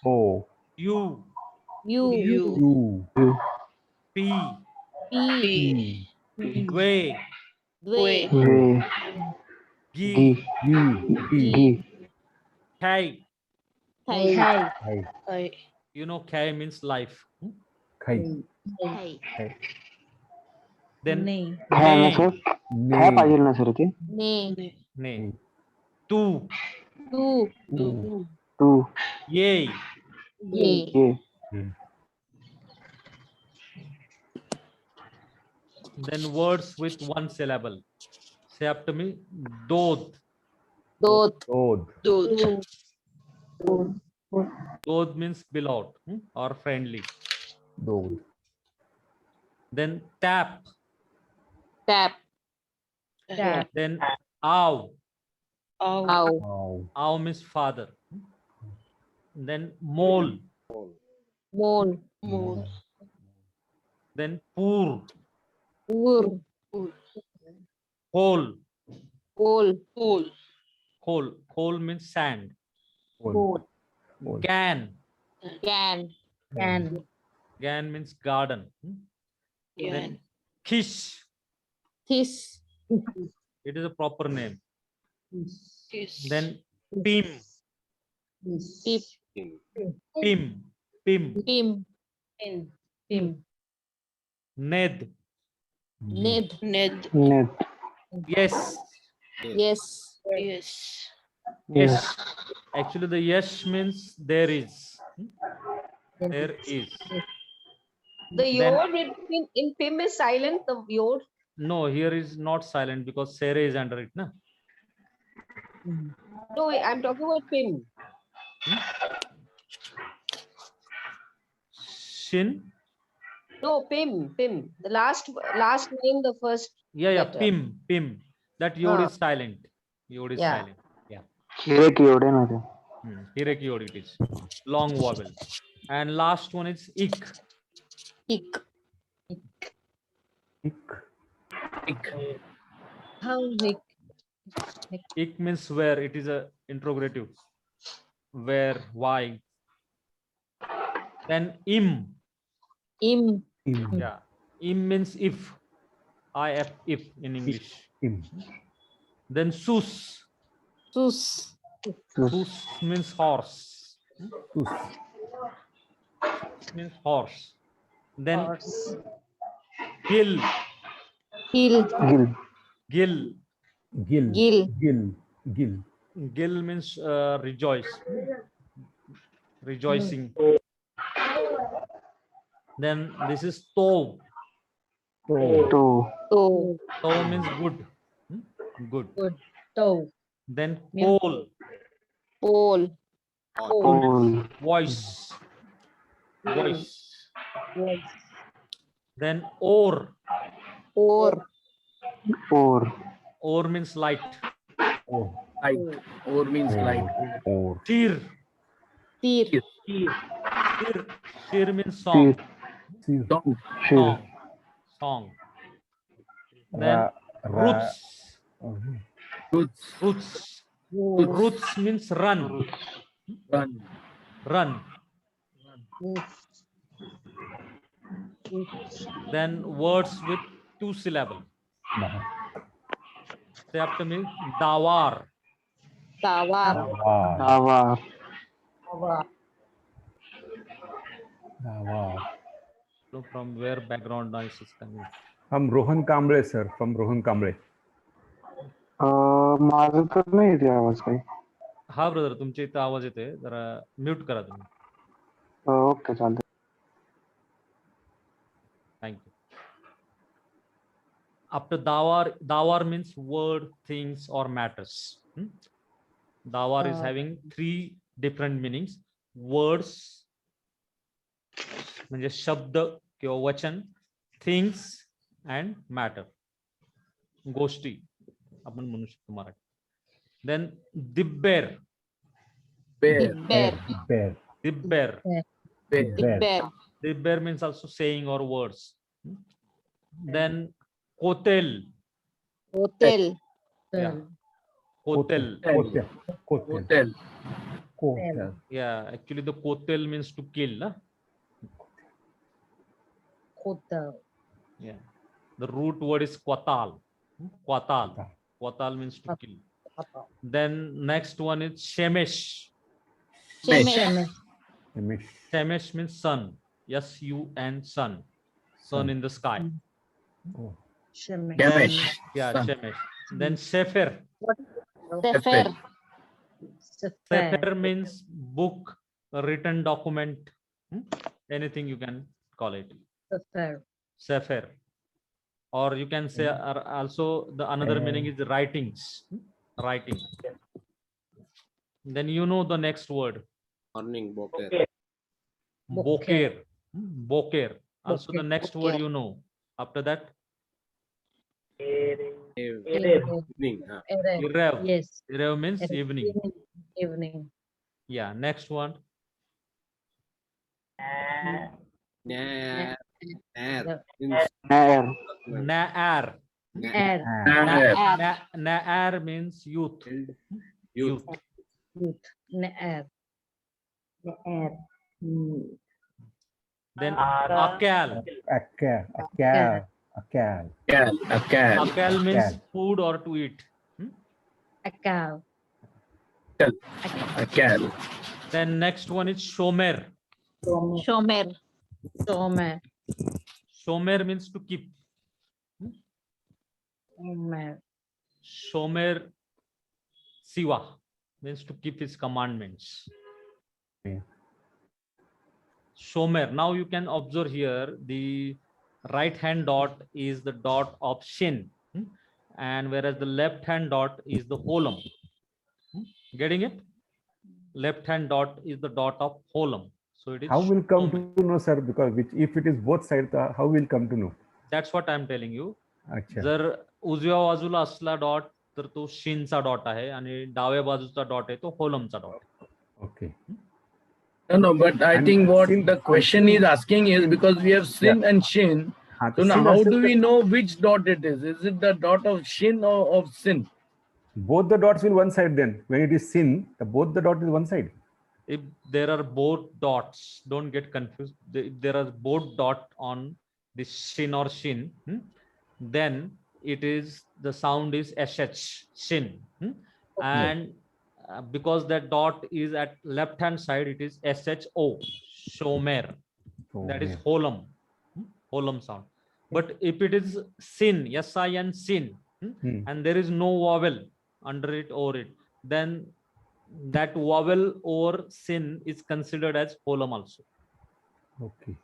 O. You. U. U. U. P. P. Dwe. Ve. Gi. Gi. Gi. Kai. Kai. You know, Kai means life. Kai. Then Kha na sir. Kha Ne. पाहिजे ना sir ते. Ne. Tu. Tu. Ye. Ye. Then words with one syllable. Say after me. Dod. Dod. Dod means beloved or friendly. Dod. Then tap. Tap. Then ow. Ow. Ow means father. Then mole. Then poor. Coal. Coal means sand. Coal. Gan. Can. Gan means garden. Then Kish. This. It is a proper name. Then Pim. Pip. Pim. Pim. Pim. Ned. Ned. Net. Yes. Yes. Yes. Actually, the yes means there is. There is. The Then- yod in Pim is silent, the yod. No, here is not silent because Sere is under it. Na? No, I'm talking about Pim. Shin. No, Pim. The last name, the first. Yeah, letter. Pim. That yod Ah. is silent. Yod is Yeah. silent. Yeah. Here की एवढे ना ते. Hirek yod it is. Long vowel. And last one is ik. Ik. How ik? Ik means where. It is a interrogative. Where, why. Then im. Im. Yeah. Im means if. If in English. Then sus. Sus. Sus means horse. Means horse. Then Horse. gil. Hill. Gil. Gil. Gil means rejoice. Rejoicing. Then this is tov. To. To. Tov means good. Good. To. Then Yeah. kol. Pole. Pole. Voice. Then or. Or. Or means light. Light. Or means light. Tir. Tir. Tir means song. Song. Song. Then roots. Roots means run. Run. Then words with 2 syllables. Say after me, dawar. Tawar. So from where background noise is coming? From Rohan Kamble, sir. From Rohan Kamble. माझं तर नाही येते आवाज काही. हा brother, तुमच्या इथं आवाज येतोय, जरा म्यूट करा तुम्ही. ओके चालतंय. Thank you. After dawar means word, things or matters. Dawar is having 3 different meanings. Words म्हणजे शब्द किंवा वचन, things and matter. गोष्टी आपण म्हणू शकतो Marathi. Then dibber. Dibber means also saying or words. Then kotel. Yeah. Kotel. Yeah, actually the kotel means to kill. Na? Yeah. The root word is kwatal. Kwatal means to kill. Then next one is shemesh. Shemesh means sun. S-U-N, sun. Sun in the sky. Shemesh. Yeah, shemesh. Then sefer. Sefer means book, a written document. Anything you can call it. Sefer. Or you can say also the another meaning is writings. Writing. Then you know the next word. Morning, boker. Boker. Also the next word you know. After that. Evening. Irev. Yes. Irev means evening. Evening. Yeah. Next one. Nair. Na'ar. Air. Na'ar means youth. Youth. Air. Air. Then Ara. akal. Akal. Akal. Akal. Akal. Akal means Akal. food or to eat. A cow. Akal. Then next one is shomer. Shomer. Shomer. Shomer means to keep. Shomer. Shomer siva means to keep his commandments. Okay. Shomer. Now you can observe here the right hand dot is the dot of shin, and whereas the left hand dot is the holum. Getting it? Left hand dot is the dot of holum. So it is. How will come shomer. to know, sir? Because if it is both sides, how will come to know? That's what I'm telling you. अच्छा. जर उजव्या बाजूला असला dot तर तो शिनचा dot आहे आणि डाव्या बाजूचा डॉट आहे तो होलमचा डॉट आहे. Okay. No, but I And think what sin- the question sin- is asking is because we have sin and shin. हाँ, So now sin how असेल do तर we know which dot it is? Is it the dot of shin or of sin? both the dots will one side then? When it is sin, both the dot is one side. If there are both dots, don't get confused. If there are both dot on the shin or shin, then it is the sound is sh shin, and because that dot is at left hand side, it is sho shomer. That is holum, holum sound. But if it is sin, sin, sin, and there is no vowel under it or it, then that vowel or sin is considered as holum also. Okay.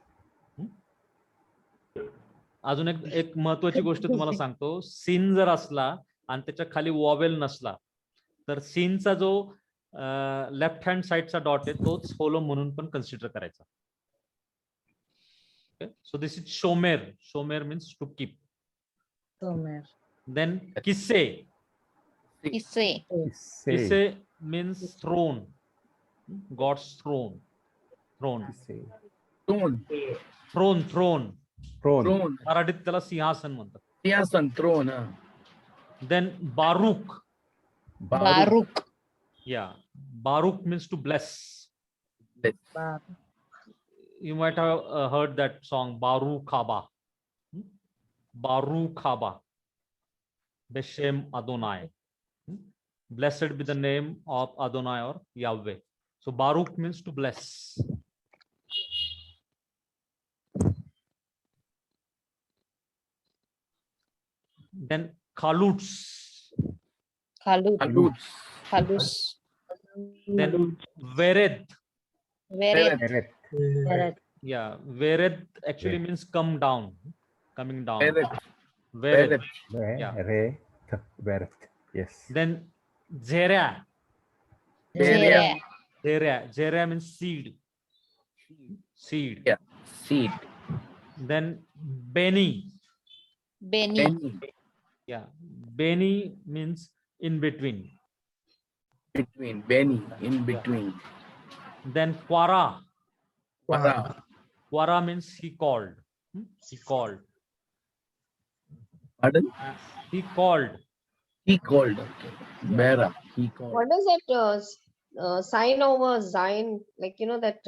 अजून एक महत्वाची गोष्ट तुम्हाला सांगतो. सिन जर असला आणि त्याच्या खाली वॉवेल नसला तर सिनचा जो लेफ्ट हँड साइडचा डॉट आहे तोच होलम म्हणून पण कन्सिडर करायचा. So this is shomer. Shomer means to keep. Shomer. Then kisse. Kisse. Kisse means throne. God's throne. Throne. Throne. Throne. Throne. मराठीत त्याला सिंहासन म्हणतात. Siyasan, throne. Then baruch. Baruch. Yeah, Baruch means to bless. Baruch. You might have heard that song Baruch Haba. Baruch Haba. Beshem Adonai. Blessed be the name of Adonai or Yahweh. So Baruch means to bless. Then Khaluts. Khalus. Khalus. Then Vered. Vered. Correct. Vered. Yeah, Vered actually means come down, coming down. Vered. Vered. Yeah. Vered. Yes. Then Zera. Zera. Zera. Zera means seed. Seed. Yeah. Seed. Then Beni. Beni. Yeah. Beni means in between. Between. Beni. In between. Then Quara. Quara. Quara means he called. He called. Pardon? He called. He called. Okay. Bera. He called. What is that sign over sign? Like, you know, that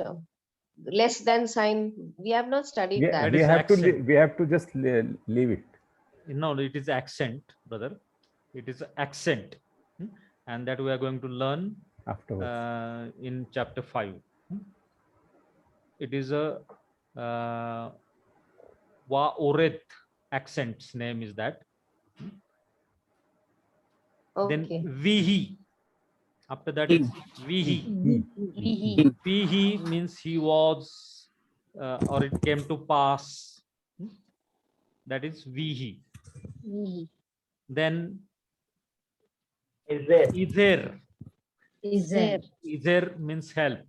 less than sign. We have not studied that. That We is have to accent. we have to just leave it. No, it is accent, brother. It is accent. And that we are going to learn Afterwards. in chapter 5. It is a Wa Oret accent's name is that. Then Okay. Vihi. After that is Vihi. Vihi. Vihi means he was or it came to pass. That is Vihi. Vihi. Then Is there? Izer. Izer. Izer means help.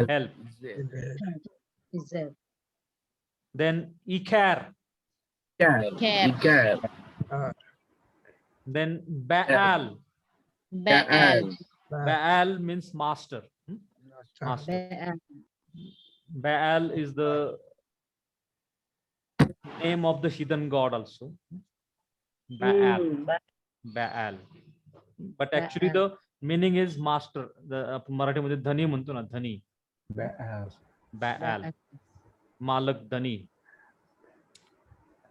Help. Izer. Then Ikar. Ikar. Care. Ikar. Then Baal. Baal. Baal means master. Master. Baal. Baal is the name of the heathen god also. Baal. Baal. But actually the meaning is master. The मराठीमध्ये धनी म्हणतो ना धनी. Baal. Baal. Malak Dani.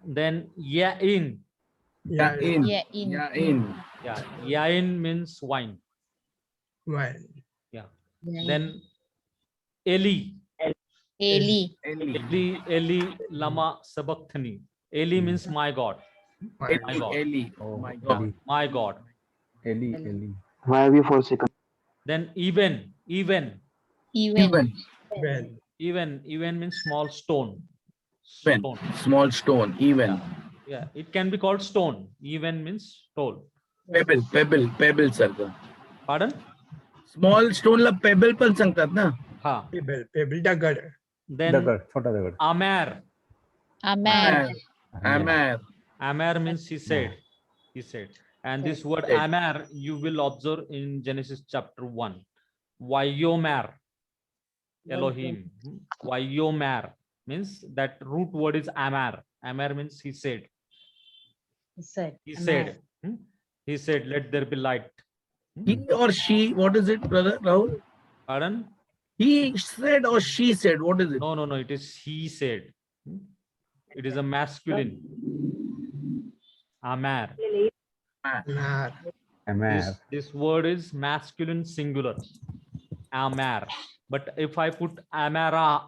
Then Yain. Yeah, in. Yeah, in. Yeah, in. Yeah, Yain means wine. Well, Yeah. Yeah, Then Eli. Eli. Eli, Eli, Lama Sabachthani. Eli means my God. My God. Eli. Oh, My Yeah, God. my God. Eli, Eli. Why have you forsaken? Then even, Even. Even. Well, even means small stone. even. Stone. Small stone. Even. Yeah, it can be called stone. Even means stone. Pebble. Pebble. Pebble, sir. Pardon? Small stone La pebble पण सांगतात ना. Ha. Pebble. Pebble दगड. Then Dagad, छोटा दगड. Amer. Amer. Amer. Amer means he said. He said. And this word Said. Amer, you will observe in Genesis chapter 1. Vayomer. Elohim. Vayomer means that root word is Amer. Amer means he said. He said. He Amer. said. He said, let there be light. He or she, what is it, brother Rahul? Pardon? He said or she said, what is it? No, it is he said. It is a masculine. Amer. Amer. This word is masculine singular. Amer. But if I put Amara,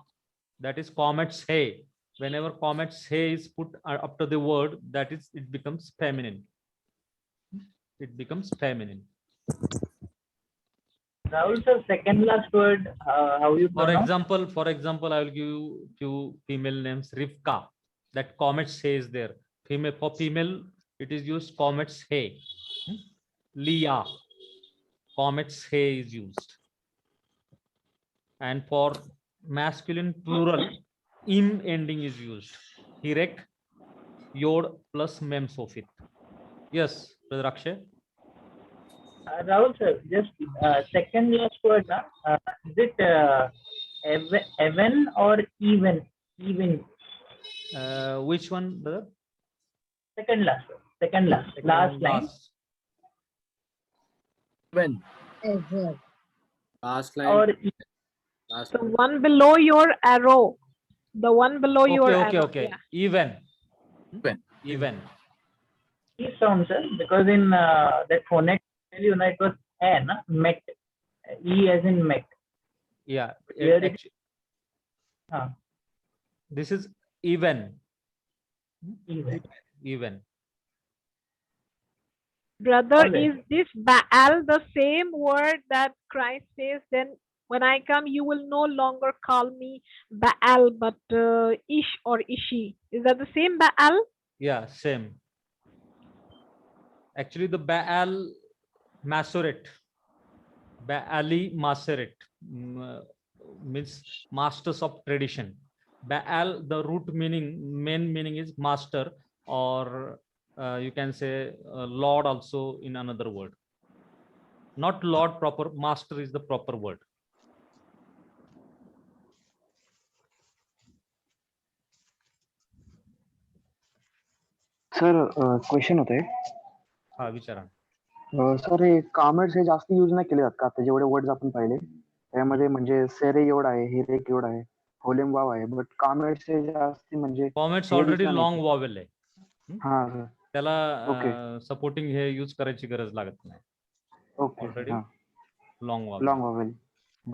that is comets hey. Whenever comets hey is put after the word, that is, it becomes feminine. It becomes feminine. Rahul sir, second last word, how you For pronounce? example, I will give you few female names. Rivka. That comets hey is there. Female, for female, it is used comets hey. Leah. Comets hey is used. And for masculine plural, im ending is used. Hirek, yod plus mem sofit. Yes, Brother Akshay. Rahul sir, just second last word, is it even or even? Even. Which one, brother? Second last word. Second last line. When? Ever. Last Or line. Last The line. one below your arrow. The one below your arrow. Okay. Yeah. Even. Even. Even. E sound, sir, because in that phonics, it was N, met. E as in met. Yeah. Here it- Actually, this is even. Even. Even. Brother, Alright. is this Baal the same word that Christ says? Then when I come, you will no longer call me Baal, but Ish or Ishi. Is that the same Baal? Yeah, same. Actually, the Baal Masoret. Baali Maseret means masters of tradition. Baal, the root meaning, main meaning is master, or you can say Lord also in another word. Not Lord proper, master is the proper word. Sir question होते हा विचारा. Sir हे कामेट्स हे जास्त use नाही केले जात का आता जेवढे वर्ड्स आपण पाहिले त्यामध्ये म्हणजे सेरे एवढा आहे हिरेक एवढा आहे होलेम वाव आहे बट कामेट्स हे जास्त म्हणजे कॉमेट्स हे ऑलरेडी दिसला नाही. लॉंग वॉवेल आहे. हा सर त्याला सपोर्टिंग हे यूज करायची गरज लागत नाही. ओके Already हा long vowel. Long Wavell.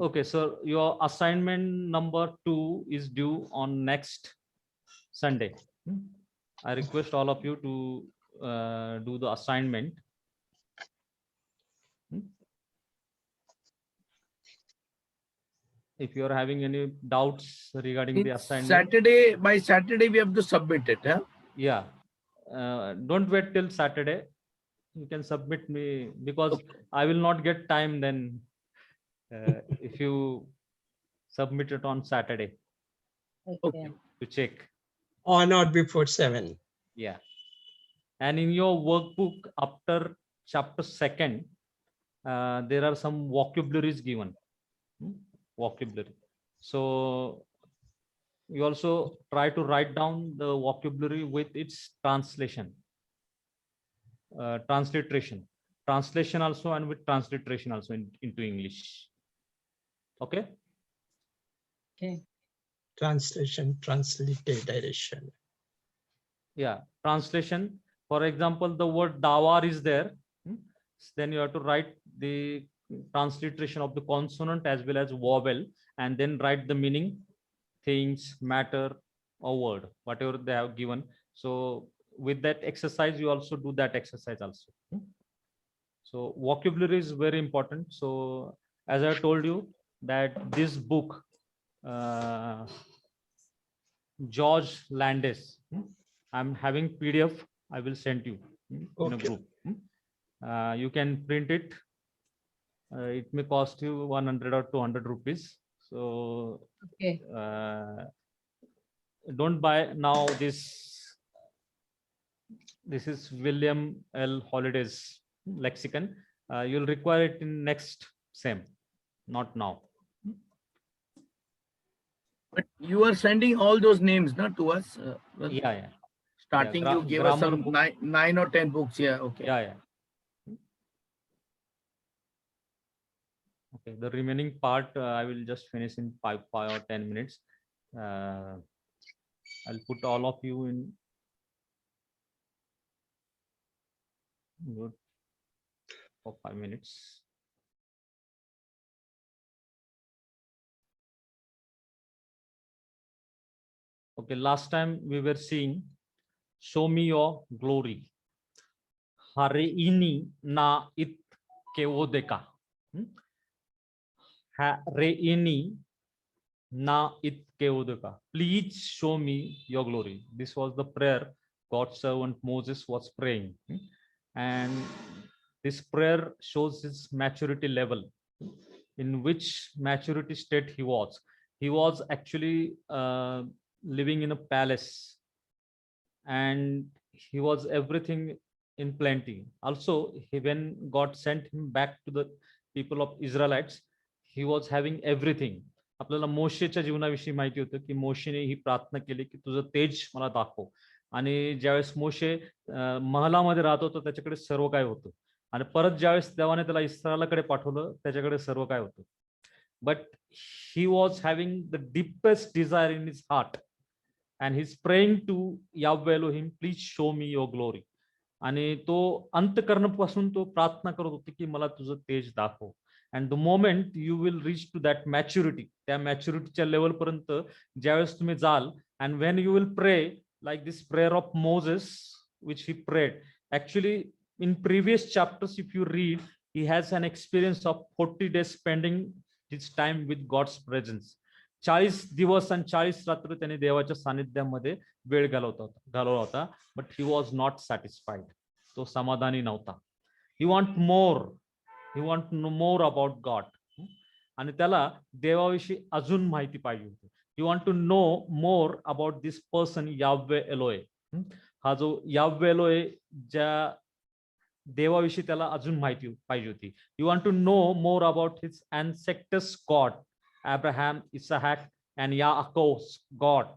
Okay, so your assignment number 2 is due on next Sunday. I request all of you to do the assignment. If you are having any doubts regarding the assignment, By Saturday we have to submit it. Huh? yeah, don't wait till Saturday. You can submit me because I will not get time then if you submit it on Saturday Okay. to check. Or not before 7. Yeah. And in your workbook after chapter 2nd, there are some vocabularies given. Vocabulary. So you also try to write down the vocabulary with its translation. Translation also, and with transliteration also into English. Okay. Okay. Translation, transliteration. Yeah, translation. For example, the word dawar is there. Then you have to write the transliteration of the consonant as well as vowel, and then write the meaning, things, matter, or word, whatever they have given. So with that exercise, you also do that exercise also. So vocabulary is very important. So as I told you that this book, George Landis, I'm having PDF. I will send you in a Okay. group. You can print it. It may cost you 100 or 200 rupees. So Okay. don't buy now this. This is William L. Holiday's lexicon. You'll require it in next SEM, not now. But you are sending all those names, not to us. Yeah. Starting, Yeah, you gave us grammar some book. nine or 10 books. Yeah, okay. Yeah. Okay, the remaining part I will just finish in 5 or 10 minutes. I'll put all of you in good for 5 minutes. Okay, last time we were seeing show me your glory. Hareini na it keodeka. Hareini na it keodeka. Please show me your glory. This was the prayer God's servant Moses was praying. And this prayer shows his maturity level, in which maturity state he was. He was actually living in a palace, and he was everything in plenty. Also, when God sent him back to the people of Israelites, he was having everything. आपल्याला मोशेच्या जीवनाविषयी माहिती होतं की मोशेने ही प्रार्थना केली की तुझं तेज मला दाखव. आणि ज्यावेळेस मोशे महलामध्ये राहत होता त्याच्याकडे सर्व काय होतं, आणि परत ज्यावेळेस देवाने त्याला इस्रायलाकडे पाठवलं त्याच्याकडे सर्व काय होतं. But he was having the deepest desire in his heart, and he's praying to Yahweh Elohim, please show me your glory. आणि तो अंतःकरणापासून तो प्रार्थना करत होता की मला तुझं तेज दाखव. And the moment you will reach to that maturity, त्या मॅच्युरिटीच्या लेवल पर्यंत ज्यावेळेस तुम्ही जाल, and when you will pray like this prayer of Moses which he prayed, actually in previous chapters if you read, he has an experience of 40 days spending his time with God's presence. 40 दिवस आणि 40 रात्र त्याने देवाच्या सानिध्यामध्ये वेळ घालवला होता. But he was not satisfied. तो समाधानी नव्हता. He want more about God. आणि त्याला देवाविषयी अजून माहिती पाहिजे होती. He want to know more about this person Yahweh Elohe. हा जो याह्वे एलोए, ज्या देवाविषयी त्याला अजून माहिती पाहिजे होती. You want to know more about his ancestors God, Abraham, Isaac, and Yaakov's God,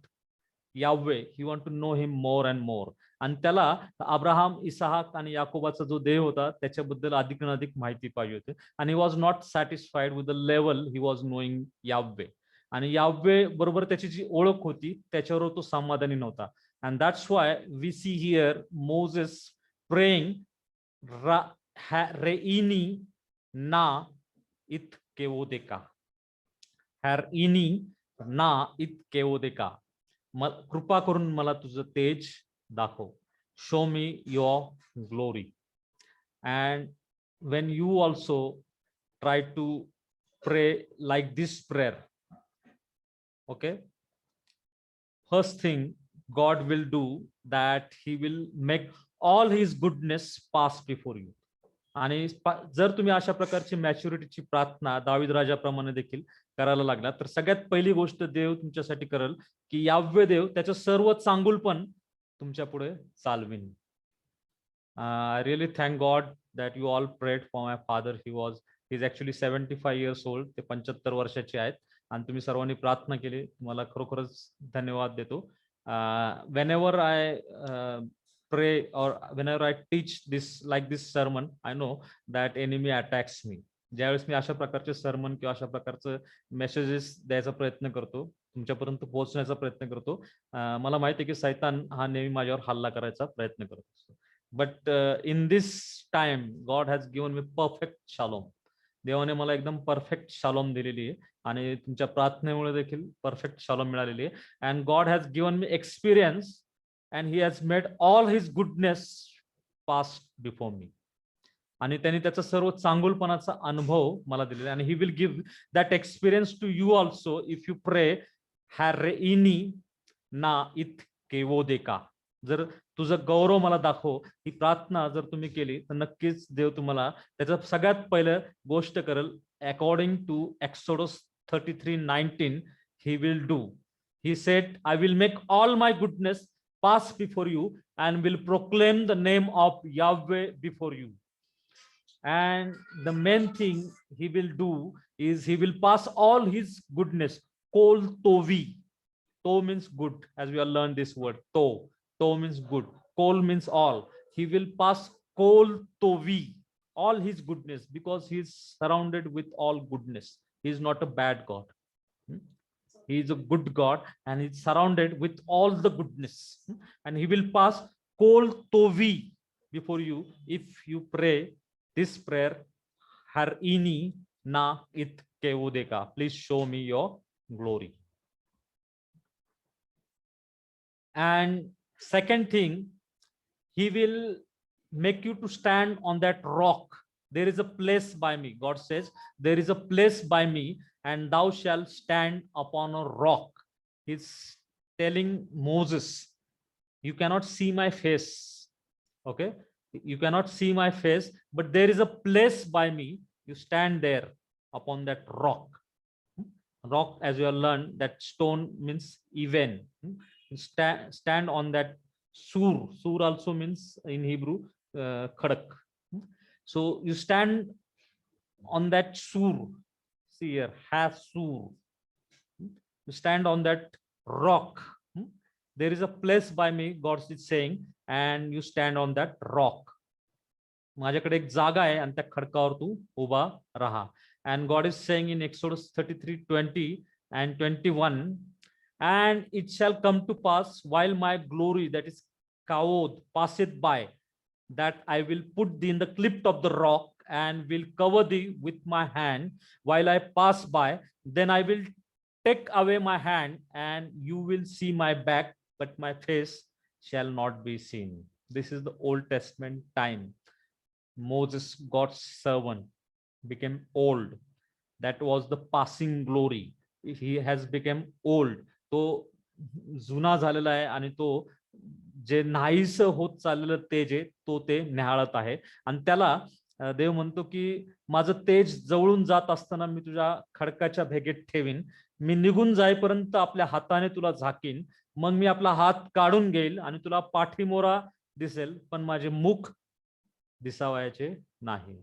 Yahweh. He want to know him more and more. आणि त्याला अब्राहम, इसाहाक आणि याकोबाचा जो देव होता त्याच्याबद्दल अधिक माहिती पाहिजे होती. आणि he was not satisfied with the level he was knowing Yahweh. आणि याह्वे बरोबर त्याची जी ओळख होती त्याच्यावर तो समाधानी नव्हता. And that's why we see here Moses praying Hareini na it keodeka. Hareini na it keodeka. कृपा करून मला तुझं तेज दाखव. Show me your glory. And when you also try to pray like this prayer, okay, first thing God will do that he will make all his goodness pass before you. आणि जर तुम्ही अशा प्रकारची मॅच्युरिटीची प्रार्थना दावीद राजाप्रमाणे देखील करायला लागला तर सगळ्यात पहिली गोष्ट देव तुमच्यासाठी करेल की याह्वे देव त्याचं सर्व चांगुलपण तुमच्या पुढे चालविन. I really thank God that you all prayed for my father. He's actually 75 years old. ते 75 वर्षाचे आहेत आणि तुम्ही सर्वांनी प्रार्थना केली. तुम्हाला खरोखरच धन्यवाद देतो. Whenever I pray or whenever I teach this like this sermon, I know that enemy attacks me. ज्यावेळेस मी अशा प्रकारचे सरमन किंवा अशा प्रकारचं मेसेजेस द्यायचा प्रयत्न करतो, तुमच्यापर्यंत पोहोचण्याचा प्रयत्न करतो, मला माहिती आहे की सैतान हा नेहमी माझ्यावर हल्ला करायचा प्रयत्न करत असतो. But in this time God has given me perfect shalom. देवाने मला एकदम परफेक्ट शालोम दिलेली आहे आणि तुमच्या प्रार्थनेमुळे देखील परफेक्ट शालोम मिळालेली आहे. And God has given me experience and he has made all his goodness pass before me. आणि त्यांनी त्याचा सर्व चांगुलपणाचा अनुभव मला दिलेला आणि he will give that experience to you also if you pray hareini na et केवोदेका. जर तुझं गौरव मला दाखव ही प्रार्थना जर तुम्ही केली तर नक्कीच देव तुम्हाला त्याचं सगळ्यात पहिलं गोष्ट करेल. According to Exodus 33:19 he will do. He said, I will make all my goodness pass before you and will proclaim the name of Yahweh before you. And the main thing he will do is he will pass all his goodness. Kol tovi. To means good, as we have learned this word. To means good. Kol means all. He will pass kol tovi, all his goodness, because he is surrounded with all goodness. He is not a bad God. He is a good God and he's surrounded with all the goodness. And he will pass kol tovi before you if you pray this prayer, Harini na it kevodeka. Please show me your glory. And second thing, he will make you to stand on that rock. There is a place by me. God says, there is a place by me and thou shalt stand upon a rock. He's telling Moses, you cannot see my face. Okay. You cannot see my face, but there is a place by me. You stand there upon that rock. Rock, as you have learned, that stone means even. Stand on that sur. Sur also means in Hebrew khadak. So you stand on that sur. See here, Hasur. You stand on that rock. There is a place by me, God is saying, and you stand on that rock. माझ्याकडे एक जागा आहे आणि त्या खडकावर तू उभा राहा. And God is saying in Exodus 33:20 and 21, and it shall come to pass while my glory, that is kavod, passeth by, that I will put thee in the cleft of the rock and will cover thee with my hand while I pass by. Then I will take away my hand and you will see my back, but my face shall not be seen. This is the Old Testament time. Moses, God's servant, became old. That was the passing glory. He has become old. तो जुना झालेला आहे आणि तो जे नाहीस होत चाललेलं तेज आहे तो ते न्याहाळत आहे. आणि त्याला देव म्हणतो की माझं तेज जवळून जात असताना मी तुझ्या खडकाच्या भेगेत ठेवीन. मी निघून जाईपर्यंत आपल्या हाताने तुला झाकीन. मग मी आपला हात काढून घेईल आणि तुला पाठीमोरा दिसेल पण माझे मुख दिसावायचे नाही.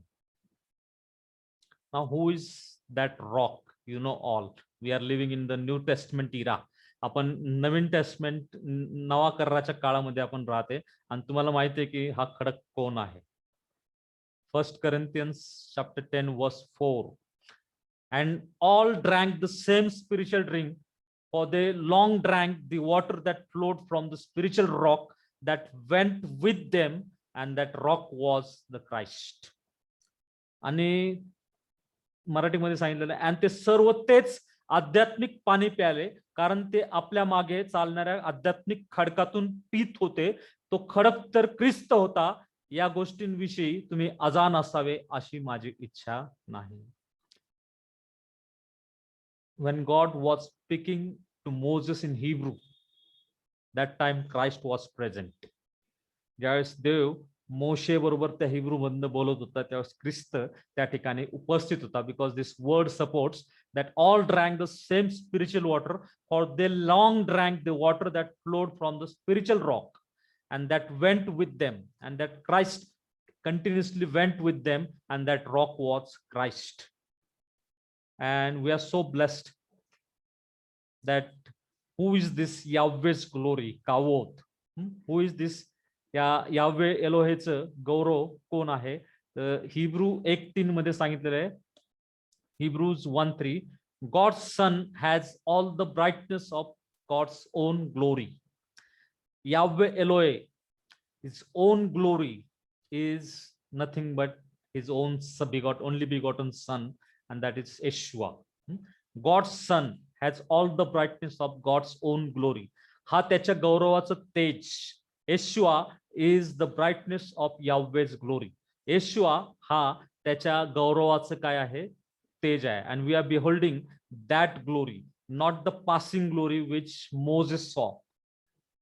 Now who is that rock? You know all. We are living in the New Testament era. आपण नवीन टेस्टमेंट नवा कराराच्या काळामध्ये आपण राहते आणि तुम्हाला माहिती आहे की हा खडक कोण आहे. 1 Corinthians chapter 10 verse 4. And all drank the same spiritual drink, for they long drank the water that flowed from the spiritual rock that went with them, and that rock was the Christ. आणि मराठीमध्ये सांगितलेलं आहे, आणि ते सर्व तेच आध्यात्मिक पाणी प्याले कारण ते आपल्या मागे चालणाऱ्या आध्यात्मिक खडकातून पीत होते. तो खडक तर ख्रिस्त होता. या गोष्टींविषयी तुम्ही अजाण असावे अशी माझी इच्छा नाही. When God was speaking to Moses in Hebrew, that time Christ was present. ज्यावेळेस देव मोशे बरोबर त्या हिब्रू मधनं बोलत होता त्यावेळेस ख्रिस्त त्या ठिकाणी उपस्थित होता. Because this word supports that all drank the same spiritual water, for they long drank the water that flowed from the spiritual rock, and that went with them, and that Christ continuously went with them, and that rock was Christ. And we are so blessed that who is this Yahweh's glory, Kavod? Who is this? या यावे एलोहेचं गौरव कोण आहे? Hebrew 1:3 मध्ये सांगितलेलं आहे, Hebrews 1:3, God's Son has all the brightness of God's own glory. Yahweh Elohe, his own glory is nothing but his own only begotten Son, and that is Yeshua. God's Son has all the brightness of God's own glory. हा त्याच्या गौरवाचं तेज. Yeshua is the brightness of Yahweh's glory. Yeshua हा त्याच्या गौरवाचं काय आहे, तेज आहे. And we are beholding that glory, not the passing glory which Moses saw.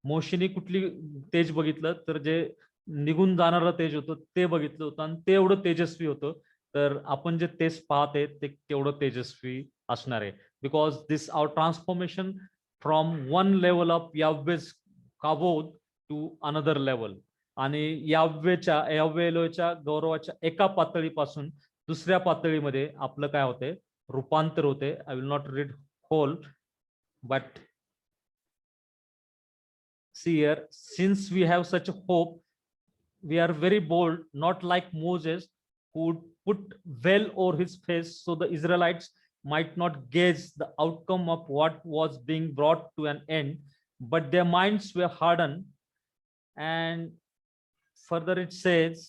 मोशेने कुठली तेज बघितलं तर जे निघून जाणारं तेज होतं ते बघितलं होतं, आणि ते एवढं तेजस्वी होतं. तर आपण जे तेज पाहते ते तेवढं तेजस्वी असणार आहे. Because this our transformation from one level of Yahweh's kabod to another level, आणि याव्हे एलोहेच्या गौरवाच्या एका पातळीपासून दुसऱ्या पातळीमध्ये आपलं काय होते, रूपांतर होते. I will not read whole, but see here, since we have such a hope, we are very bold, not like Moses, who would put veil over his face so the Israelites might not gauge the outcome of what was being brought to an end, but their minds were hardened. And further it says,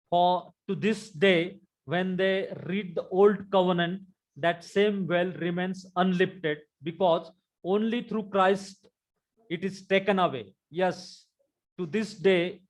for to this day, when they read the old covenant, that same veil remains unlifted, because only through Christ it is taken away. Yes, to this day,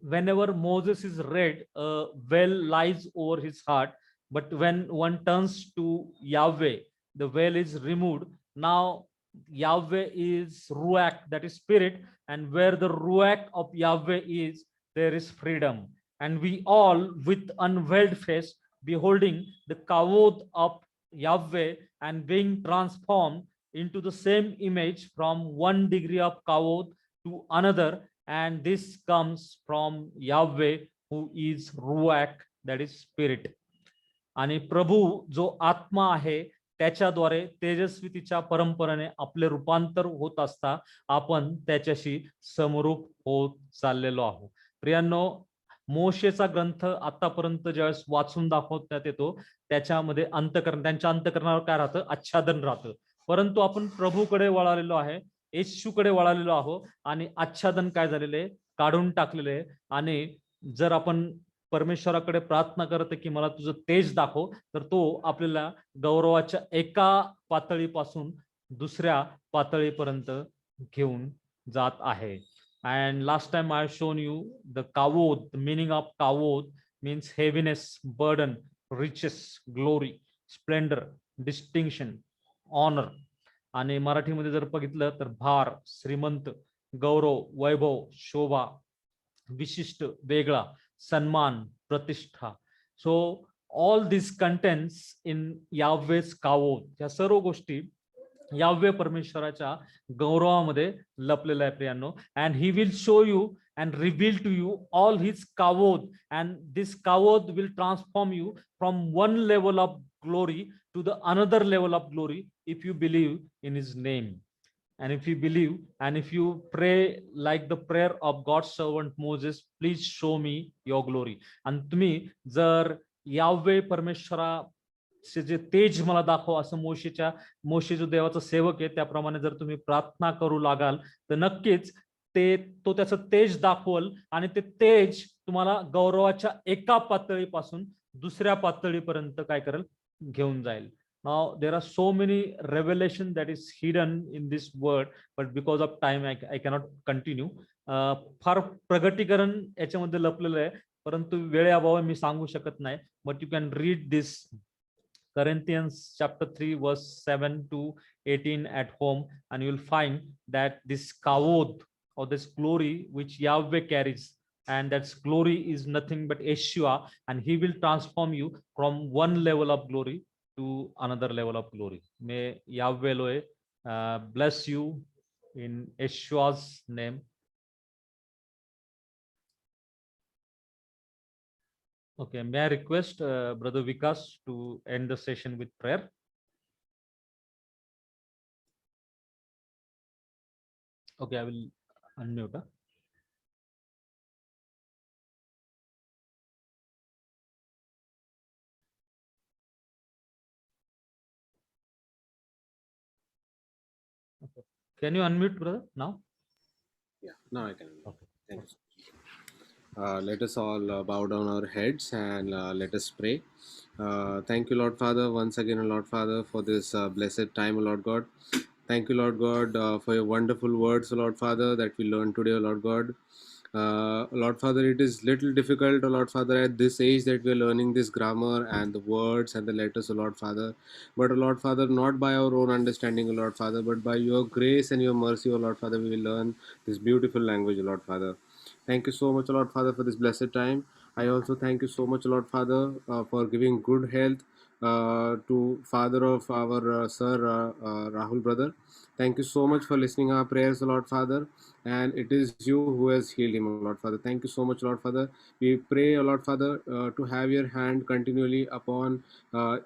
whenever Moses is read, a veil lies over his heart, but when one turns to Yahweh, the veil is removed. Now Yahweh is Ruach, that is spirit, and where the Ruach of Yahweh is, there is freedom. And we all, with unveiled face, beholding the kavod of Yahweh, and being transformed into the same image from one degree of kavod to another, and this comes from Yahweh, who is Ruach, that is spirit. आणि प्रभू जो आत्मा आहे त्याच्याद्वारे तेजस्वितीच्या परंपरेने आपले रूपांतर होत असता आपण त्याच्याशी समरूप होत चाललेलो आहोत. प्रियांनो, मोशेचा ग्रंथ आतापर्यंत ज्यावेळेस वाचून दाखवण्यात येतो त्याच्यामध्ये त्यांच्या अंतकरणावर काय राहतं, आच्छादन राहतं. परंतु आपण प्रभूकडे वळालेलो आहे, येशूकडे वळालेलो आहोत, आणि आच्छादन काय झालेले, काढून टाकलेले. आणि जर आपण परमेश्वराकडे प्रार्थना करते की मला तुझं तेज दाखव, तर तो आपल्याला गौरवाच्या एका पातळीपासून दुसऱ्या पातळीपर्यंत घेऊन जात आहे. And last time I have shown you the kavod. The meaning of kavod means heaviness, burden, riches, glory, splendor, distinction, honor. आणि मराठीमध्ये जर बघितलं तर भार, श्रीमंत, गौरव, वैभव, शोभा, विशिष्ट, वेगळा, सन्मान, प्रतिष्ठा. So all these contents in Yahweh's kavod. या सर्व गोष्टी याव्हे परमेश्वराच्या गौरवामध्ये लपलेला आहे प्रियांनो. And he will show you and reveal to you all his kavod, and this kavod will transform you from one level of glory to the another level of glory, if you believe in his name. And if you believe, and if you pray like the prayer of God's servant Moses, please show me your glory. आणि तुम्ही जर याव्हे परमेश्वरा जे तेज मला दाखव असं मोशे जो देवाचा सेवक आहे त्याप्रमाणे जर तुम्ही प्रार्थना करू लागाल तर नक्कीच तो त्याचं तेज दाखवल, आणि ते तेज तुम्हाला गौरवाच्या एका पातळीपासून दुसऱ्या पातळीपर्यंत काय करेल, घेऊन जाईल. Now there are so many revelation that is hidden in this word, but because of time I cannot continue. फार प्रगटीकरण याच्यामध्ये लपलेलं आहे, परंतु वेळेअभावी मी सांगू शकत नाही. But you can read this Corinthians chapter 3 verse 7 to 18 at home, and you will find that this kavod, or this glory which Yahweh carries, and that glory is nothing but Yeshua, and he will transform you from one level of glory to another level of glory. May Yahweh Elohe bless you in Yeshua's name. Okay, may I request Brother Vikas to end the session with prayer? Okay, I will unmute. Can you unmute, brother, now? Yeah, now I can. Okay. Thank you. Let us all bow down our heads and let us pray. Thank you, Lord Father, once again, Lord Father, for this blessed time, Lord God. Thank you, Lord God, for your wonderful words, Lord Father, that we learned today, Lord God. Lord Father, it is little difficult, Lord Father, at this age that we are learning this grammar and the words and the letters, Lord Father. But, Lord Father, not by our own understanding, Lord Father, but by your grace and your mercy, Lord Father, we will learn this beautiful language, Lord Father. Thank you so much, Lord Father, for this blessed time. I also thank you so much, Lord Father, for giving good health to father of our sir Rahul brother. Thank you so much for listening our prayers, Lord Father. And it is you who has healed him, Lord Father. Thank you so much, Lord Father. We pray, Lord Father, to have your hand continually upon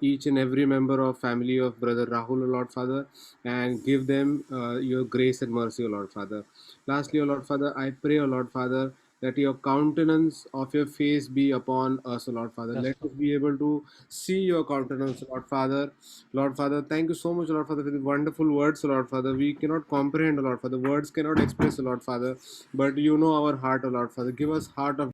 each and every member of family of brother Rahul, Lord Father, and give them your grace and mercy, Lord Father. Lastly, O Lord Father, I pray, O Lord Father, that your countenance of your face be upon us, O Lord Father. Yes, Let Lord. us be able to see your countenance, Lord Father. Lord Father, thank you so much, Lord Father, for the wonderful words, Lord Father. We cannot comprehend, Lord Father. Words cannot express, Lord Father, but you know our heart, O Lord Father. Give us heart of